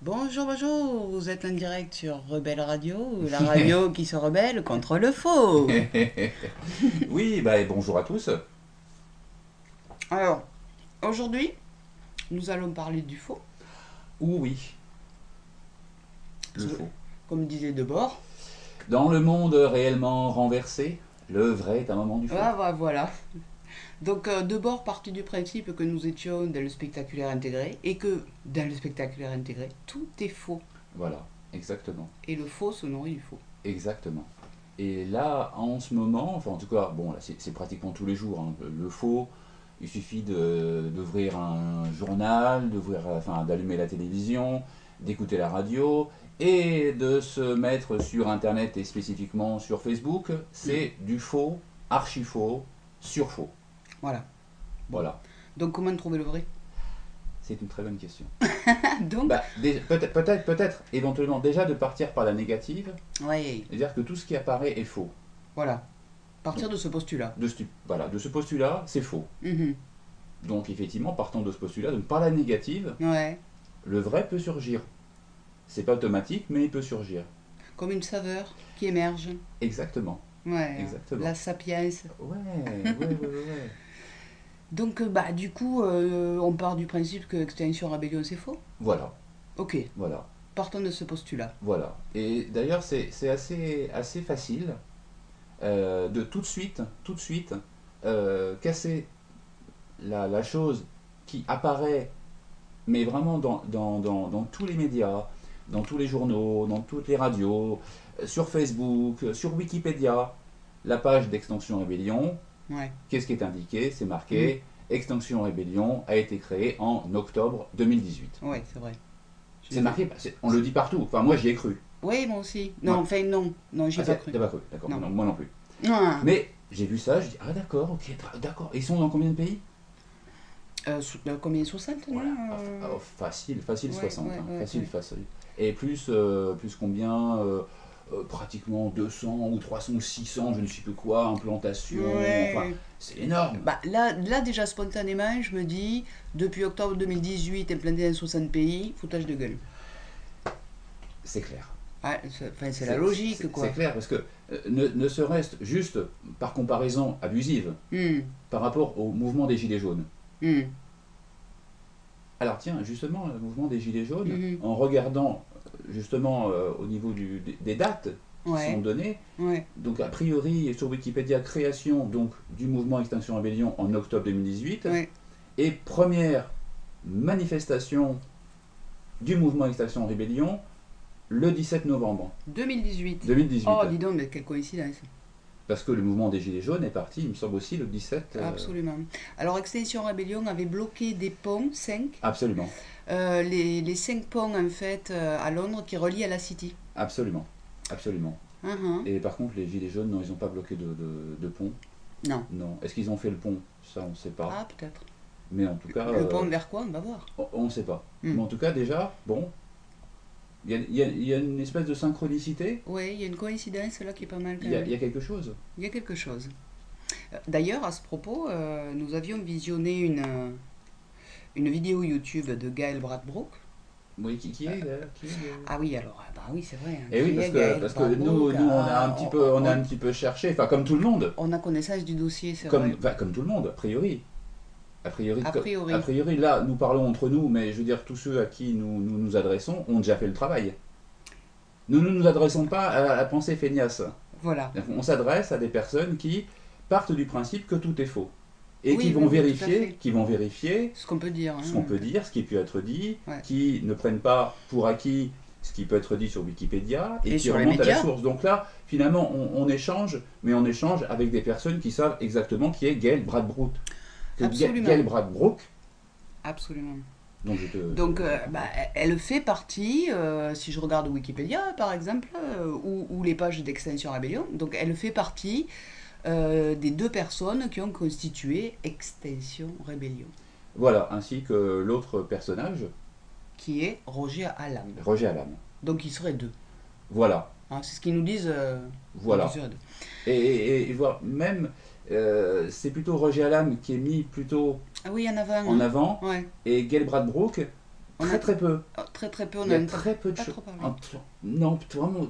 Bonjour, bonjour, vous êtes en direct sur Rebelle Radio, la radio qui se rebelle contre le faux. Oui, bah, et bonjour à tous. Alors, aujourd'hui, nous allons parler du faux, Ou oui, le parce que, faux. comme disait Debord, Dans le monde réellement renversé, le vrai est un moment du faux. voilà. Donc, Debord partit du principe que nous étions dans le spectaculaire intégré et que dans le spectaculaire intégré, tout est faux. Voilà, exactement. Et le faux se nourrit du faux. Exactement. Et là, en ce moment, enfin en tout cas, bon, là c'est pratiquement tous les jours, hein, le faux, il suffit d'ouvrir un journal, enfin, d'allumer la télévision, d'écouter la radio, et de se mettre sur Internet et spécifiquement sur Facebook, Mm. c'est du faux, archi faux, sur faux. Voilà. Bon. Voilà, Donc, comment trouver le vrai? c'est une très bonne question. Donc, Bah, peut-être, éventuellement, déjà de partir par la négative, ouais, et dire que tout ce qui apparaît est faux. voilà. Donc, Partir de ce postulat. voilà, de ce postulat, c'est faux. Mhm. Donc effectivement, partant de ce postulat, donc par la négative, Ouais. le vrai peut surgir. C'est pas automatique, mais il peut surgir. Comme une saveur qui émerge. Exactement, Ouais, la exactement. sapiens. Ouais, ouais, ouais, ouais, ouais. Donc, bah, du coup, on part du principe que Extinction Rebellion, c'est faux. Voilà, Ok, voilà, partons de ce postulat. voilà. Et d'ailleurs, c'est assez facile de tout de suite, casser la chose qui apparaît, mais vraiment dans tous les médias, dans tous les journaux, dans toutes les radios, sur Facebook, sur Wikipédia, la page d'Extinction Rébellion, Ouais. qu'est-ce qui est indiqué? C'est Mhm. marqué Extinction Rébellion a été créée en octobre 2018. Ouais, c'est vrai. Je C'est l'ai vu. marqué, on le dit partout. Enfin, moi j'y ai cru. Oui, moi aussi. Non, Moi, enfin, non. Non, j'y ai ah, pas cru. t'as pas cru, d'accord, Non. moi non plus. Ah. Mais j'ai vu ça, je dis, ah d'accord, ok, d'accord. Et ils sont dans combien de pays? Combien 60, non Voilà, facile, facile Ouais, 60, ouais, hein, ouais, facile, ouais. facile. Et plus combien pratiquement 200 ou 300 ou 600, je ne sais plus quoi, implantations, enfin, Ouais. c'est énorme, Bah, là, déjà, spontanément, je me dis, depuis octobre 2018, implanté dans 60 pays, foutage de gueule. c'est clair. Ah, enfin, c'est la logique, C'est quoi. clair, parce que ne serait-ce juste par comparaison abusive Hmm. par rapport au mouvement des Gilets jaunes. Hmm. Alors tiens, justement, le mouvement des Gilets jaunes, Mhm. en regardant justement au niveau des dates qui sont Ouais, données, ouais. donc a priori sur Wikipédia, création donc du mouvement Extinction Rébellion en octobre 2018, Ouais. et première manifestation du mouvement Extinction Rébellion le 17 novembre 2018. 2018. Oh, dis donc, mais quelle coïncidence. Parce que le mouvement des Gilets jaunes est parti, il me semble aussi, le 17. Absolument. Alors, Extinction Rebellion avait bloqué des ponts, 5. Absolument, Les 5 ponts, en fait, à Londres, qui relient à la City. absolument, absolument. Mhm. Et par contre, les Gilets jaunes, non, ils n'ont pas bloqué de pont. Non. Non. Est-ce qu'ils ont fait le pont? Ça, on ne sait pas. Ah, peut-être. Mais en tout cas, Le pont vers quoi? On va voir. on ne sait pas. Hmm. Mais en tout cas, déjà, bon, il y a une espèce de synchronicité. Oui, il y a une coïncidence là qui est pas mal quand Il même. y a quelque chose. Il y a quelque chose. D'ailleurs, à ce propos, nous avions visionné une vidéo YouTube de Gaël Bradbrook. Oui, qui est, qui est Ah oui, alors, bah oui, c'est vrai, hein. Et oui, Qui est Gaël parce que Bradbrook? nous Ah, on a un petit peu cherché, enfin, comme tout le monde. on a connaissance du dossier, c'est vrai. Enfin, comme tout le monde, a priori. A A priori. priori, là, nous parlons entre nous, mais je veux dire, tous ceux à qui nous adressons ont déjà fait le travail. Nous ne nous adressons pas à la pensée feignasse. Voilà. On s'adresse à des personnes qui partent du principe que tout est faux. Et Oui, oui, oui, tout à fait. qui vont vérifier Ce qu'on peut dire, ce qu'on hein. peut dire, ce qui peut être dit, Ouais. qui ne prennent pas pour acquis ce qui peut être dit sur Wikipédia et Et qui sur les remontent à la médias. source. Donc là, finalement, on échange, mais on échange avec des personnes qui savent exactement qui est Gail Bradbrook. Absolument. Gail Bradbrook, Absolument. donc Donc, bah, elle fait partie, si je regarde Wikipédia par exemple, ou les pages d'Extinction Rebellion, donc elle fait partie des 2 personnes qui ont constitué Extinction Rebellion, voilà, ainsi que l'autre personnage, qui est Roger Allam. Roger Allam. Donc il serait 2. Voilà, Hein, c'est ce qu'ils nous disent. Donc il voilà. serait 2. Et voir même, c'est plutôt Roger Allam qui est mis plutôt Ah oui, en avant, en hein. avant, Ouais. et Gail Bradbrook On Très a très peu. très très peu, on Il y a a très peu de pas choses. trop parlé. Non, vraiment.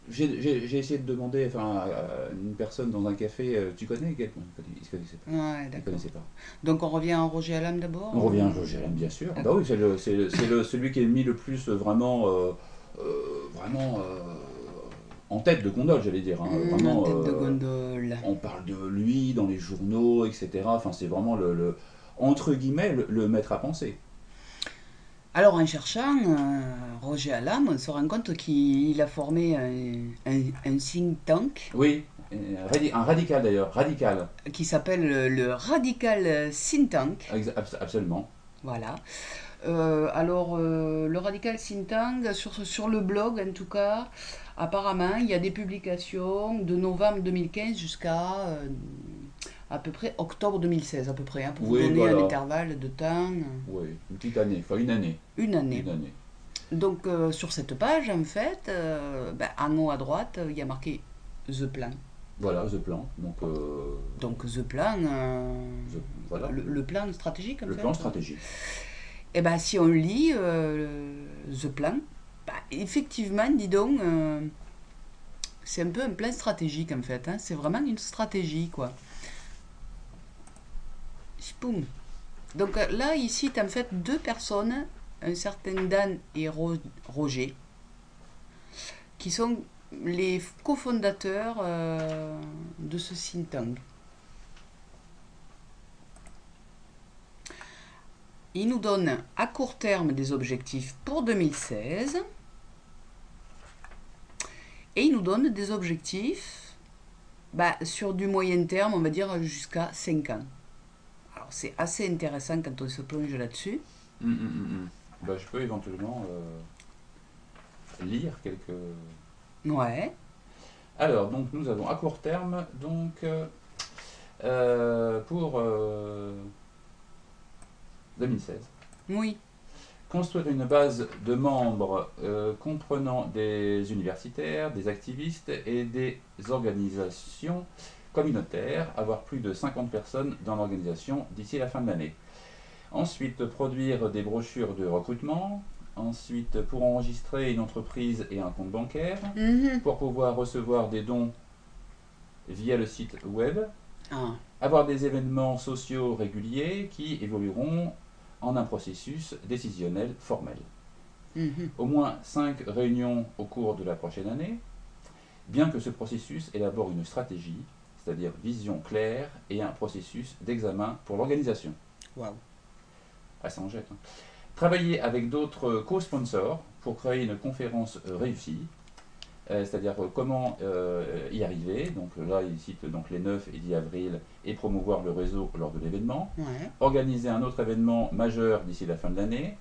J'ai essayé de demander enfin, à une personne dans un café, tu connais quelqu'un? Il ne connaissait pas. Ouais, Il d'accord. connaissait pas. Donc on revient à Roger Alam d'abord. On revient à Roger Allam, bien sûr. Bah D'accord. oui, celui qui est mis le plus vraiment, vraiment en tête de gondole, j'allais dire, hein. En Vraiment, tête de gondole. on parle de lui dans les journaux, etc. Enfin, c'est vraiment entre guillemets, le maître à penser. Alors en cherchant Roger Alam, on se rend compte qu'il a formé un think tank Oui, un radical d'ailleurs, radical, qui s'appelle le Radical Think Tank. absolument. Voilà. Le Radical Think Tank, sur le blog en tout cas, apparemment, il y a des publications de novembre 2015 jusqu'à à peu près octobre 2016, à peu près, hein, pour vous Oui, donner un voilà. intervalle de temps, Oui, une petite année, enfin une année. une année. Une année. Donc sur cette page, en fait, en haut à droite, il y a marqué The Plan. Voilà, The Plan. Donc The Plan, Voilà, le plan stratégique en le fait. plan stratégique. Et ben si on lit The Plan, bah, effectivement, dis donc, c'est un peu un plan stratégique en fait. Hein. C'est vraiment une stratégie quoi. Spoum. Donc là, ici, tu as en fait deux personnes, un certain Dan et Roger, qui sont les cofondateurs de ce think tank. Ils nous donnent à court terme des objectifs pour 2016 et ils nous donnent des objectifs sur du moyen terme, on va dire jusqu'à 5 ans. Alors c'est assez intéressant quand on se plonge là-dessus. Bah, je peux éventuellement lire quelques. Ouais. Alors, donc nous avons à court terme, donc pour 2016. Oui. Construire une base de membres comprenant des universitaires, des activistes et des organisations communautaires, avoir plus de 50 personnes dans l'organisation d'ici la fin de l'année. Ensuite, produire des brochures de recrutement. Ensuite, pour enregistrer une entreprise et un compte bancaire. Pour pouvoir recevoir des dons via le site web. Ah. Avoir des événements sociaux réguliers qui évolueront en un processus décisionnel formel. Au moins 5 réunions au cours de la prochaine année, bien que ce processus élabore une stratégie, c'est-à-dire vision claire et un processus d'examen pour l'organisation. Waouh. Ah, ça en jette. Hein. Travailler avec d'autres co-sponsors pour créer une conférence réussie, c'est-à-dire comment y arriver. Donc là, il cite donc les 9 et 10 avril et promouvoir le réseau lors de l'événement. Ouais. Organiser un autre événement majeur d'ici la fin de l'année,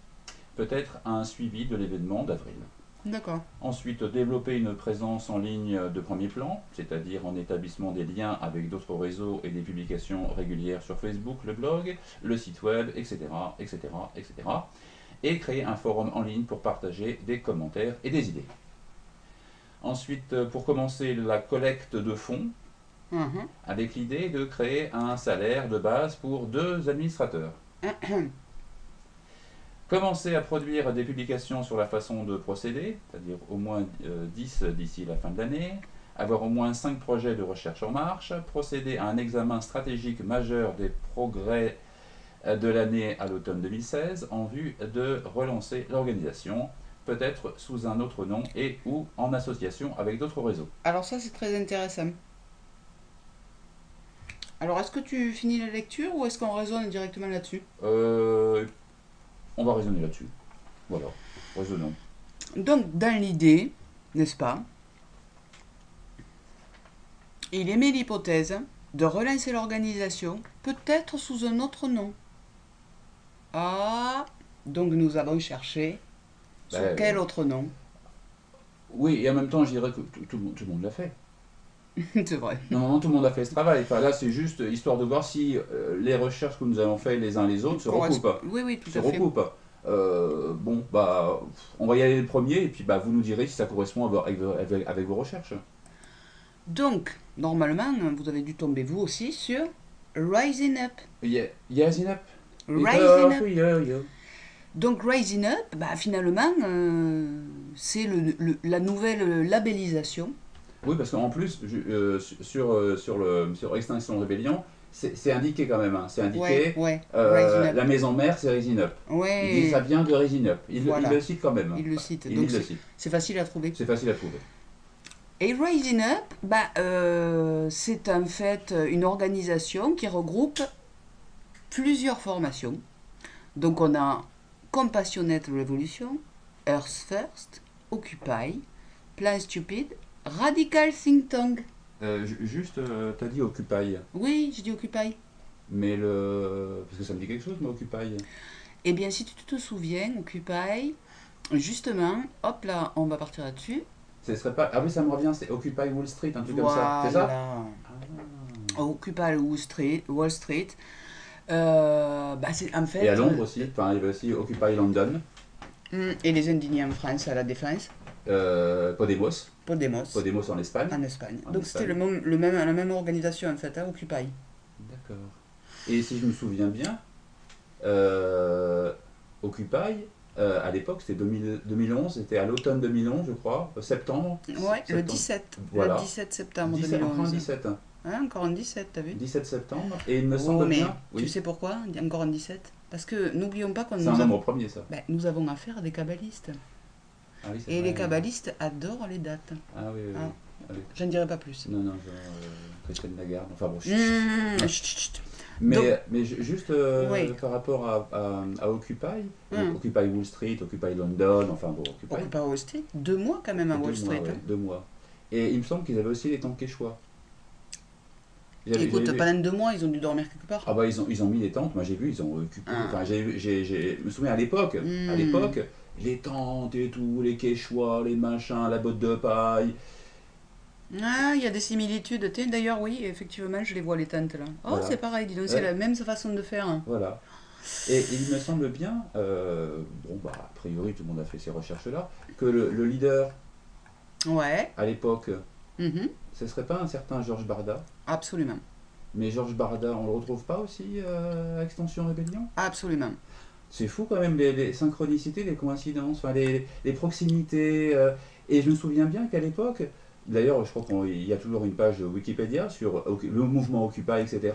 peut-être un suivi de l'événement d'avril. D'accord. Ensuite, développer une présence en ligne de premier plan, c'est-à-dire en établissement des liens avec d'autres réseaux et des publications régulières sur Facebook, le blog, le site web, etc., etc., etc. Et créer un forum en ligne pour partager des commentaires et des idées. Ensuite, pour commencer la collecte de fonds, avec l'idée de créer un salaire de base pour 2 administrateurs. Commencer à produire des publications sur la façon de procéder, c'est-à-dire au moins 10 d'ici la fin de l'année, avoir au moins 5 projets de recherche en marche, procéder à un examen stratégique majeur des progrès de l'année à l'automne 2016 en vue de relancer l'organisation, peut-être sous un autre nom et ou en association avec d'autres réseaux. Alors ça, c'est très intéressant. Alors, est-ce que tu finis la lecture ou est-ce qu'on raisonne directement là-dessus? On va raisonner là-dessus. Voilà, raisonnons. Donc, dans l'idée, n'est-ce pas, il émet l'hypothèse de relancer l'organisation, peut-être sous un autre nom. Ah, donc nous allons chercher sur quel autre nom? Oui, et en même temps, je dirais que tout le monde l'a fait. C'est vrai. Non, tout le monde a fait ce travail. Enfin, là, c'est juste histoire de voir si les recherches que nous avons faites les uns les autres se recoupent. Oui, tout à fait. Bon, bah, on va y aller le premier, et puis bah, vous nous direz si ça correspond avec vos recherches. Donc, normalement, vous avez dû tomber vous aussi sur Rising Up. Rising Up. Rising Up. Yeah. Donc Rising Up, bah, finalement, c'est la nouvelle labellisation. Oui, parce qu'en plus, sur Extinction Rebellion, c'est indiqué quand même, hein, c'est Ouais, indiqué, ouais, Rising Up. la maison mère, c'est Rising Up. Il dit ça Ouais, vient de Rising Up. Il voilà, le cite quand même, hein. il le cite. Il Donc le cite. c'est facile à trouver. C'est facile à trouver. Et Rising Up, bah, c'est en fait une organisation qui regroupe plusieurs formations. Donc on a Compassionate Revolution, Earth First, Occupy, Plan Stupid, Radical Think Tank. Juste, t'as dit Occupy, Oui, je dis Occupy. mais le. Parce que ça me dit quelque chose, mais Occupy. Eh bien, si tu te souviens, Occupy, justement, hop là, on va partir là-dessus. Ce serait pas. Ah oui, ça me revient, c'est Occupy Wall Street, un truc comme ça. C'est ça? Voilà. Occupy Wall Street. Bah, c'est en Et à fait. Londres aussi, enfin, il y avait aussi Occupy London, Et les indignés en France à la Défense. Podemos, Podemos, Podemos en Espagne. en Espagne. En Donc c'était Espagne. la même organisation en fait, hein, Occupy. D'accord. Et si je me souviens bien, euh, Occupy, à l'époque, c'était 2011, c'était à l'automne 2011, je crois, septembre. Ouais, le Septembre. 17. Voilà. Le 17 septembre 17, encore un 2011. 17. Hein, encore en 17, t'as vu? 17 septembre. Et il me Oh, semble mais bien. tu Oui. sais pourquoi? Encore en 17? Parce que n'oublions pas qu'on C'est un nombre premier, ça. ben, nous avons affaire à des kabbalistes. Ah oui, c'est Et vrai. les kabbalistes adorent les dates. Ah oui, oui, oui. Hein. Ah oui. Je ne dirai pas plus. Non, non, genre, Christiane Lagarde. Enfin bon, chut, chut. Chut, chut, chut. Donc, Mais juste oui. par rapport à Occupy, Hum. Occupy Wall Street, Occupy London, enfin bon, Occupy. Occupy Wall Street. 2 mois quand même à Wall 2 mois, Street. ouais, Hein. 2 mois. Et il me semble qu'ils avaient aussi les tanks quechua. Écoute, Vu. pendant 2 mois, ils ont dû dormir quelque part. Ah bah ils ont mis les tentes, moi j'ai vu, ils ont occupé. Ah. Enfin, je me souviens à l'époque, les tentes et tout, les quechua, les machins, la botte de paille. Ah, il y a des similitudes. Tiens, d'ailleurs, oui, effectivement, je les vois les tentes là. Oh, Voilà. c'est pareil, dis donc, c'est Ouais. la même façon de faire. Hein. Voilà. Et il me semble bien, bon bah a priori tout le monde a fait ces recherches-là, que le leader Ouais. à l'époque, Mhm. ce serait pas un certain Georges Barda. Absolument. Mais Georges Barda, on le retrouve pas aussi à Extension Rébellion? Absolument. C'est fou quand même les synchronicités, les coïncidences, enfin, les proximités. Et je me souviens bien qu'à l'époque, d'ailleurs je crois qu'il y a toujours une page Wikipédia sur le mouvement Occupy, etc.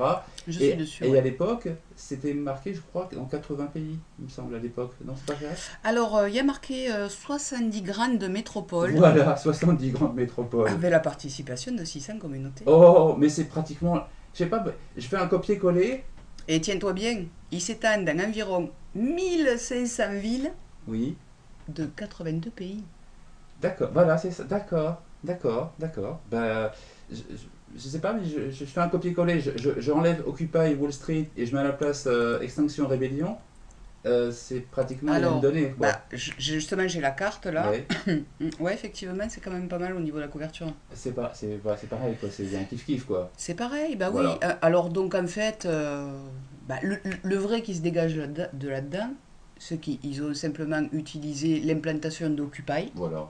Je suis dessus. Et Ouais. à l'époque, c'était marqué, je crois, dans 80 pays, il me semble, à l'époque. Non, c'est pas vrai? Alors, il y a marqué 70 grandes de métropole Voilà, 70 grandes métropoles. avec la participation de 600 communautés. Oh, mais c'est pratiquement. Je sais pas, je fais un copier-coller. Et tiens-toi bien, ils s'étendent en environ 1500 villes Oui, de 82 pays. d'accord, voilà, c'est ça. D'accord, d'accord, d'accord. Bah, je sais pas, mais je fais un copier-coller. J'enlève Occupy Wall Street et je mets à la place Extinction Rebellion. C'est pratiquement les mêmes Alors, données, quoi. bah, justement, j'ai la carte là. Ouais, Ouais, effectivement, c'est quand même pas mal au niveau de la couverture. c'est pareil, quoi. C'est un kiff-kiff, quoi. C'est pareil, bah oui. Voilà. Alors, donc, en fait, bah, le vrai qui se dégage de là-dedans, c'est qu'ils ont simplement utilisé l'implantation d'Occupy. Voilà.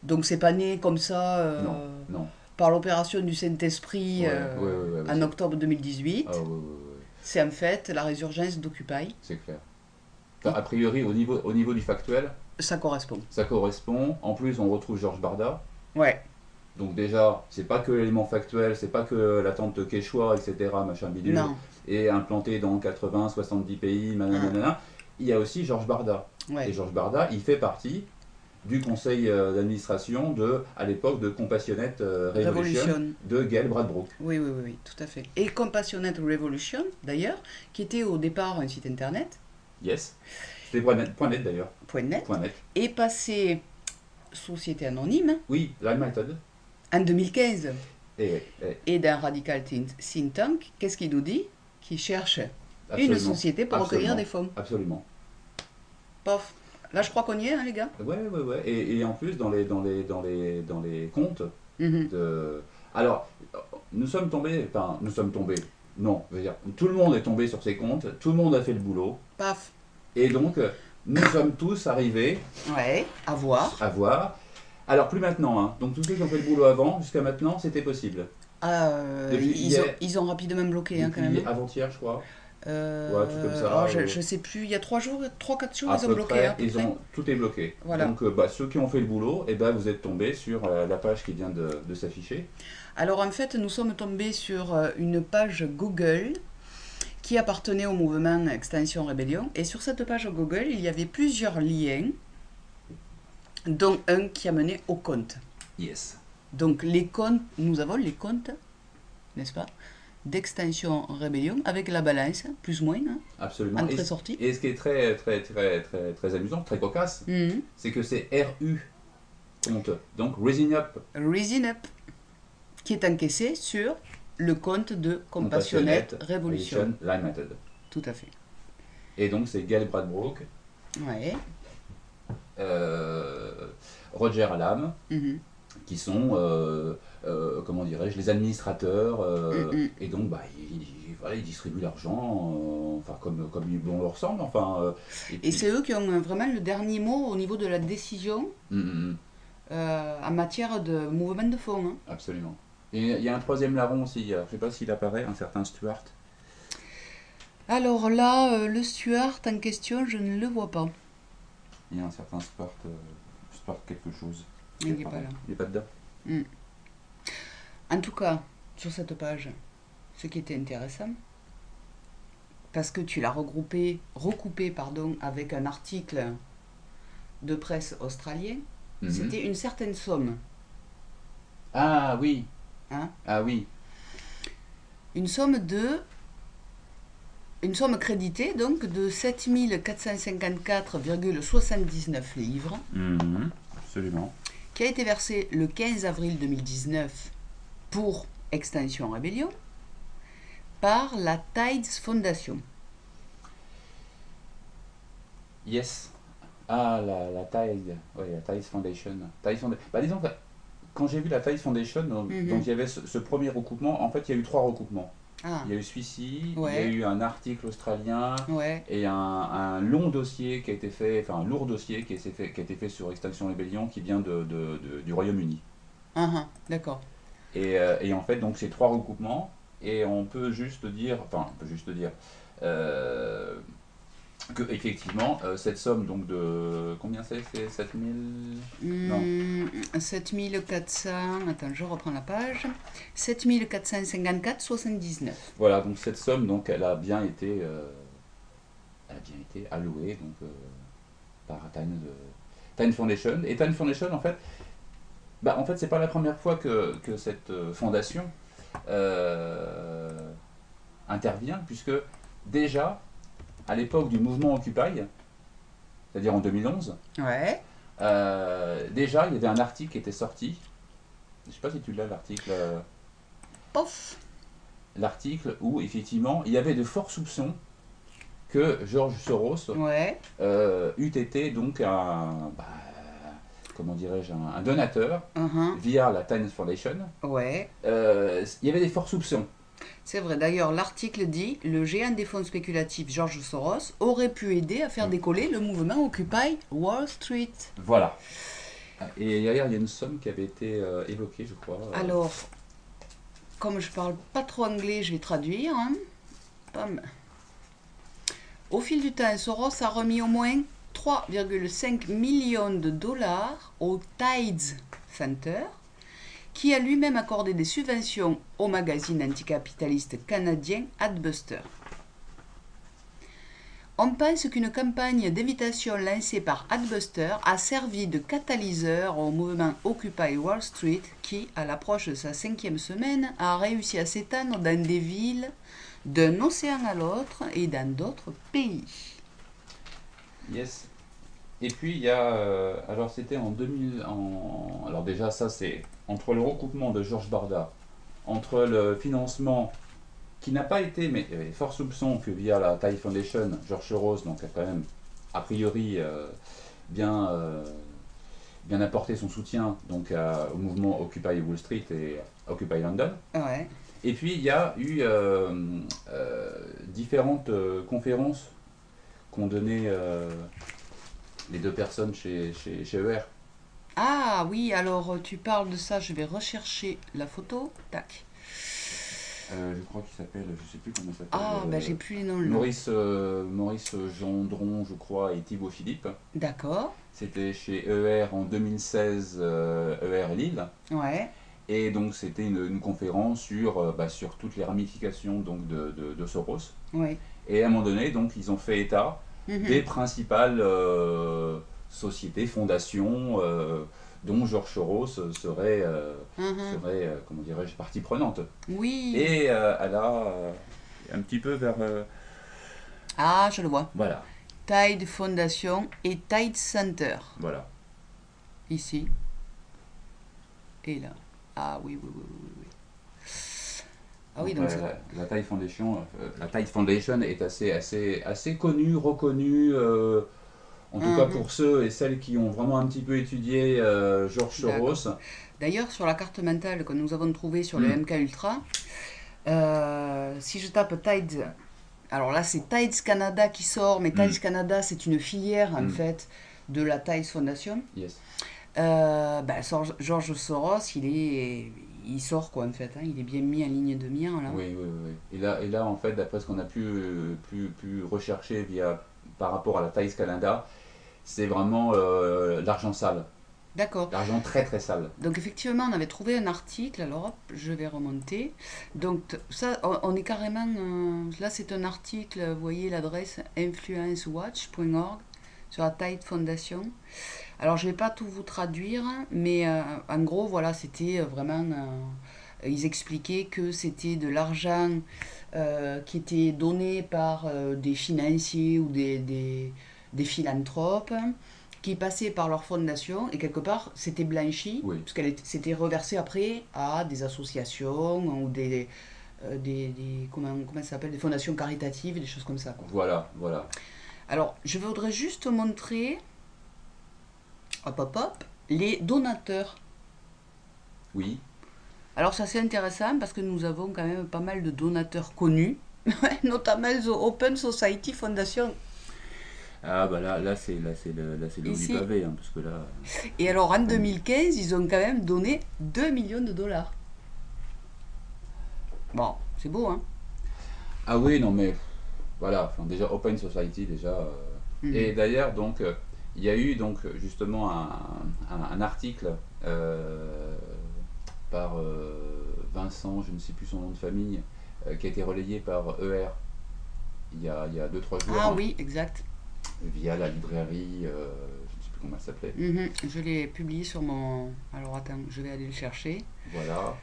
Donc, c'est pas né comme ça Non, non. par l'opération du Saint-Esprit Ouais, ouais, ouais, ouais, en c'est- octobre 2018. Ah, ouais, ouais, ouais, C'est en fait la résurgence d'Occupy. c'est clair. Enfin, a priori, au niveau du factuel, Ça correspond. ça correspond. En plus, on retrouve Georges Barda. Ouais. Donc déjà, c'est pas que l'élément factuel, c'est pas que la tente quechua, etc., machin bidule, Non. et implanté dans 80, 70 pays, nanana. Il y a aussi Georges Barda. Ouais. Et Georges Barda, il fait partie du conseil d'administration à l'époque de Compassionate Revolution Revolution. de Gail Bradbrook. Oui, oui, oui, oui, tout à fait. Et Compassionate Revolution, d'ailleurs, qui était au départ un site internet, Yes. C'était point .net d'ailleurs. .net, .net. est passé société anonyme Oui, Line Method. en 2015. Et, Et d'un Radical Think Tank, qu'est-ce qu'il nous dit? Qui cherche une absolument. société pour recueillir Absolument. des fonds. Absolument. Pof. Là, je crois qu'on y est, hein, les gars. Ouais, ouais, ouais. Et en plus, dans les comptes Mhm. de. Alors, nous sommes tombés. Enfin, nous sommes tombés. Non, je veux dire, tout le monde est tombé sur ces comptes, tout le monde a fait le boulot. Paf. Et donc, nous sommes tous arrivés Ouais, à voir. à voir. Alors, plus maintenant, hein. Donc, tous ceux qui ont fait le boulot avant, jusqu'à maintenant, c'était possible. Ah, Depuis ils hier. ont rapidement bloqué, hein, quand même. Depuis avant-hier, je crois. Ouais, un truc comme Alors ça. je sais plus, il y a 3 jours, 3, 4 jours, À ils ont peu bloqué à près, peu près. tout est bloqué. Voilà. Donc, ceux qui ont fait le boulot, et ben, vous êtes tombé sur la page qui vient de s'afficher. Alors en fait, nous sommes tombés sur une page Google qui appartenait au mouvement Extinction Rebellion. Et sur cette page Google, il y avait plusieurs liens, dont un qui a mené au compte. Yes. Donc les comptes, nous avons les comptes, n'est-ce pas, d'Extinction Rebellion avec la balance, plus ou moins, hein, Absolument. entrée-sortie. Et ce qui est très amusant, très cocasse, Mhm. c'est que c'est RU compte. Donc, Raising Up Reason Up, qui est encaissé sur le compte de Compassionate Compassionate Revolution. Relation Limited. Tout à fait. Et donc, c'est Gail Bradbrook, Ouais. euh, Roger Alam, Mhm. qui sont, comment dirais-je, les administrateurs, Mhm. et donc bah, voilà, ils distribuent l'argent, enfin comme bon leur semble, enfin, et Et puis, c'est eux qui ont vraiment le dernier mot au niveau de la décision hum, hum, hum, en matière de mouvement de fonds, hein. absolument. Et il y a un troisième larron aussi, je ne sais pas s'il apparaît, un certain Stuart. Alors là, le Stuart en question, je ne le vois pas. Il y a un certain Stuart, Stuart quelque chose. Il n'est pas là. Il n'est pas dedans. Mm. En tout cas, sur cette page, ce qui était intéressant, parce que tu l'as recoupé pardon, avec un article de presse australien, Mhm. c'était une certaine somme. Ah oui, Hein, ah oui, une somme une somme créditée donc de 7454,79 livres, mhm, absolument. qui a été versée le 15 avril 2019 pour Extinction Rebellion par la Tides Foundation. Yes. Ah, la Tide, ouais, la Tide Foundation. Bah, disons que quand j'ai vu la Tide Foundation, donc il y avait ce premier recoupement, en fait il y a eu trois recoupements. Ah, Il y a eu celui-ci, il y a ouais, eu un article australien ouais, et un long dossier qui a été fait, enfin un lourd dossier qui a été fait sur Extinction Rebellion qui vient du Royaume-Uni. d'accord. Et en fait, donc ces trois recoupements, et on peut juste dire, enfin, on peut juste dire, euh, que effectivement, cette somme donc de combien c'est 7000 non 7400, attends, je reprends la page. 7454,79. voilà donc cette somme donc elle a bien été allouée donc par Time Foundation et Time Foundation en fait c'est pas la première fois que cette fondation euh, intervient puisque déjà à l'époque du mouvement Occupy, c'est-à-dire en 2011. Ouais. Déjà, il y avait un article qui était sorti. Je ne sais pas si tu l'as, l'article. Pof. L'article où, effectivement, il y avait de forts soupçons que George Soros Ouais. eût été donc comment dirais-je, un donateur Uh-huh. via la Times Foundation. Ouais. Il y avait des forts soupçons. C'est vrai. D'ailleurs, l'article dit le géant des fonds spéculatifs George Soros aurait pu aider à faire décoller le mouvement Occupy Wall Street. Voilà. Et derrière, il y a une somme qui avait été évoquée, je crois. Alors, comme je parle pas trop anglais, je vais traduire, hein. Pam. Au fil du temps, Soros a remis au moins 3,5 millions de dollars au Tides Center, qui a lui-même accordé des subventions au magazine anticapitaliste canadien Adbuster. On pense qu'une campagne d'invitation lancée par Adbuster a servi de catalyseur au mouvement Occupy Wall Street qui, à l'approche de sa 5e semaine, a réussi à s'étendre dans des villes d'un océan à l'autre et dans d'autres pays. Yes. Et puis il y a, alors c'était en 2000, alors déjà ça c'est entre le recoupement de Georges Barda, entre le financement qui n'a pas été, mais il y avait fort soupçon que via la Tide Foundation, George Soros donc a quand même a priori bien, bien apporté son soutien donc au mouvement Occupy Wall Street et Occupy London. Ouais. Et puis il y a eu différentes conférences qu'ont donné les deux personnes chez ER. Ah oui, alors tu parles de ça, je vais rechercher la photo. Tac. Je crois qu'il s'appelle, je sais plus comment il s'appelle, Ah, ben j'ai plus les noms là. Maurice Gendron, je crois, et Thibaut Philippe. D'accord. C'était chez ER en 2016, ER Lille. Ouais. Et donc c'était une conférence sur toutes les ramifications donc, de Soros. Ouais. Et à un moment donné, donc, ils ont fait état des Mhm. principales sociétés, fondations dont George Soros Mhm. serait comment dirais-je, partie prenante. Oui. Et elle a un petit peu vers... Ah, je le vois. voilà, Tide Foundation et Tide Center. voilà. Ici et là. Ah oui, oui, oui, oui, oui. Ah oui, Donc donc ça. La Tide Foundation est assez connue, reconnue, en tout cas Mhm. pour ceux et celles qui ont vraiment un petit peu étudié George D'accord. Soros. D'ailleurs, sur la carte mentale que nous avons trouvée sur le Hmm, MK Ultra, si je tape Tide, alors là c'est Tides Canada qui sort, mais hmm, Tides Canada c'est une filière en hmm, fait de la Tides Foundation. yes. George Soros, il sort quoi en fait, hein, il est bien mis en ligne de mire là. Oui, oui, oui, oui. Et là, en fait, d'après ce qu'on a pu rechercher par rapport à la Thaïs Canada, c'est vraiment l'argent sale. D'accord. L'argent très très sale. Donc effectivement, on avait trouvé un article, alors hop, je vais remonter. Donc ça, on est carrément... là, c'est un article, vous voyez l'adresse influencewatch.org sur la Tide Foundation. Alors je ne vais pas tout vous traduire, mais en gros, voilà, c'était vraiment... ils expliquaient que c'était de l'argent qui était donné par des financiers ou des philanthropes qui passaient par leur fondation et quelque part c'était blanchi Oui, puisqu'elle s'était reversée après à des associations ou comment ça s'appelle, des fondations caritatives, des choses comme ça quoi. voilà, voilà. Alors je voudrais juste montrer hop hop hop les donateurs. Oui. Alors ça c'est intéressant parce que nous avons quand même pas mal de donateurs connus, notamment The Open Society Foundation Ah bah là c'est le haut du ici. pavé, hein, parce que là, Et alors en on- 2015, ils ont quand même donné 2 millions de dollars. Bon, c'est beau, hein. ah oui, non mais voilà, enfin, déjà Open Society déjà. Mhm. Et d'ailleurs donc il y a eu donc justement un article par Vincent, je ne sais plus son nom de famille, qui a été relayé par ER il y a 2-3 jours, Ah hein, oui, exact. via la librairie, je ne sais plus comment elle s'appelait. Mhm. Je l'ai publié sur mon... Alors attends, je vais aller le chercher. Voilà.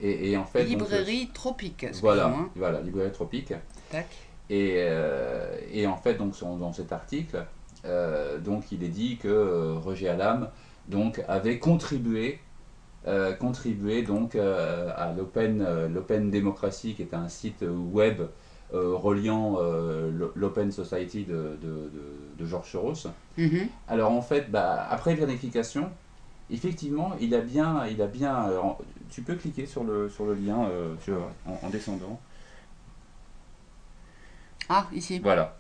Et en fait, donc, Librairie Tropique, voilà, excuse-moi. voilà, librairie tropique. Tac. Et en fait, donc, dans cet article, donc, il est dit que Roger Allam donc, avait contribué donc, à l'Open Democracy, qui est un site web reliant l'Open Society de George Soros. Mhm. Alors en fait, bah, après vérification, effectivement, il a bien. Tu peux cliquer sur le lien en descendant. Ah, ici. Voilà,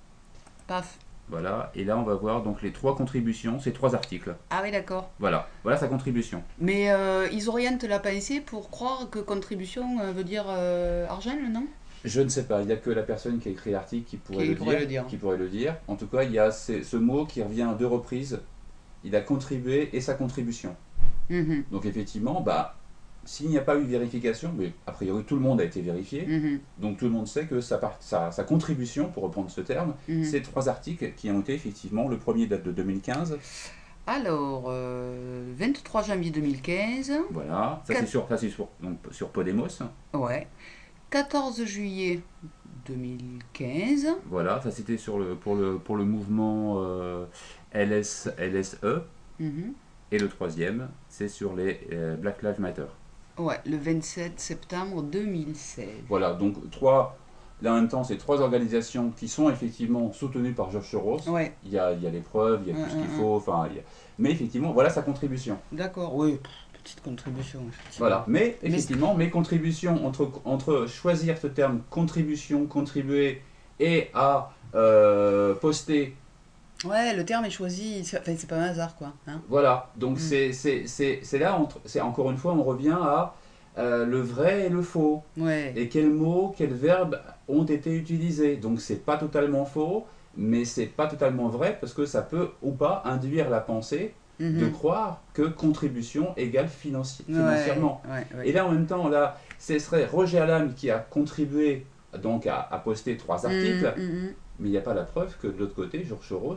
Paf. voilà. Et là, on va voir donc les trois contributions, ces trois articles. Ah oui, d'accord. Voilà, voilà sa contribution. Mais ils orientent la pensée pour croire que contribution veut dire argent, non? Je ne sais pas, il n'y a que la personne qui a écrit l'article qui pourrait Qui le pourrait dire, le dire. qui pourrait le dire. En tout cas, il y a ce mot qui revient à deux reprises. Il a contribué et sa contribution. Mhm. Donc effectivement, bah, s'il n'y a pas eu vérification, mais a priori tout le monde a été vérifié, Mhm. donc tout le monde sait que sa contribution, pour reprendre ce terme, Mhm. c'est trois articles qui ont été effectivement, le premier date de 2015, Alors, 23 janvier 2015. voilà, ça c'est sur Podemos, Ouais. 14 juillet 2015. voilà, ça c'était pour le mouvement LSE, Mhm. et le troisième, c'est sur les Black Lives Matter. Ouais, le 27 septembre 2016. Voilà, donc là en même temps, c'est trois organisations qui sont effectivement soutenues par George Soros. Ouais. Il y a les preuves, il y a tout ce qu'il faut, enfin, mais effectivement, voilà sa contribution. D'accord, oui. Petite contribution, Voilà, effectivement. mais Mais effectivement, mes contributions, entre choisir ce terme contribution, contribuer, et à poster Ouais, le terme est choisi, enfin, c'est pas un hasard, quoi. Hein. Voilà, donc Mm. c'est là, c'est encore une fois, on revient à le vrai et le faux. Ouais. Et quels mots, quels verbes ont été utilisés. Donc c'est pas totalement faux, mais c'est pas totalement vrai parce que ça peut ou pas induire la pensée de Mhm. croire que contribution égale Ouais, financièrement. ouais, Et ouais. là en même temps, là, ce serait Roger Alam qui a contribué donc à poster 3 articles, Mhm. mais il n'y a pas la preuve que de l'autre côté, Georges Soros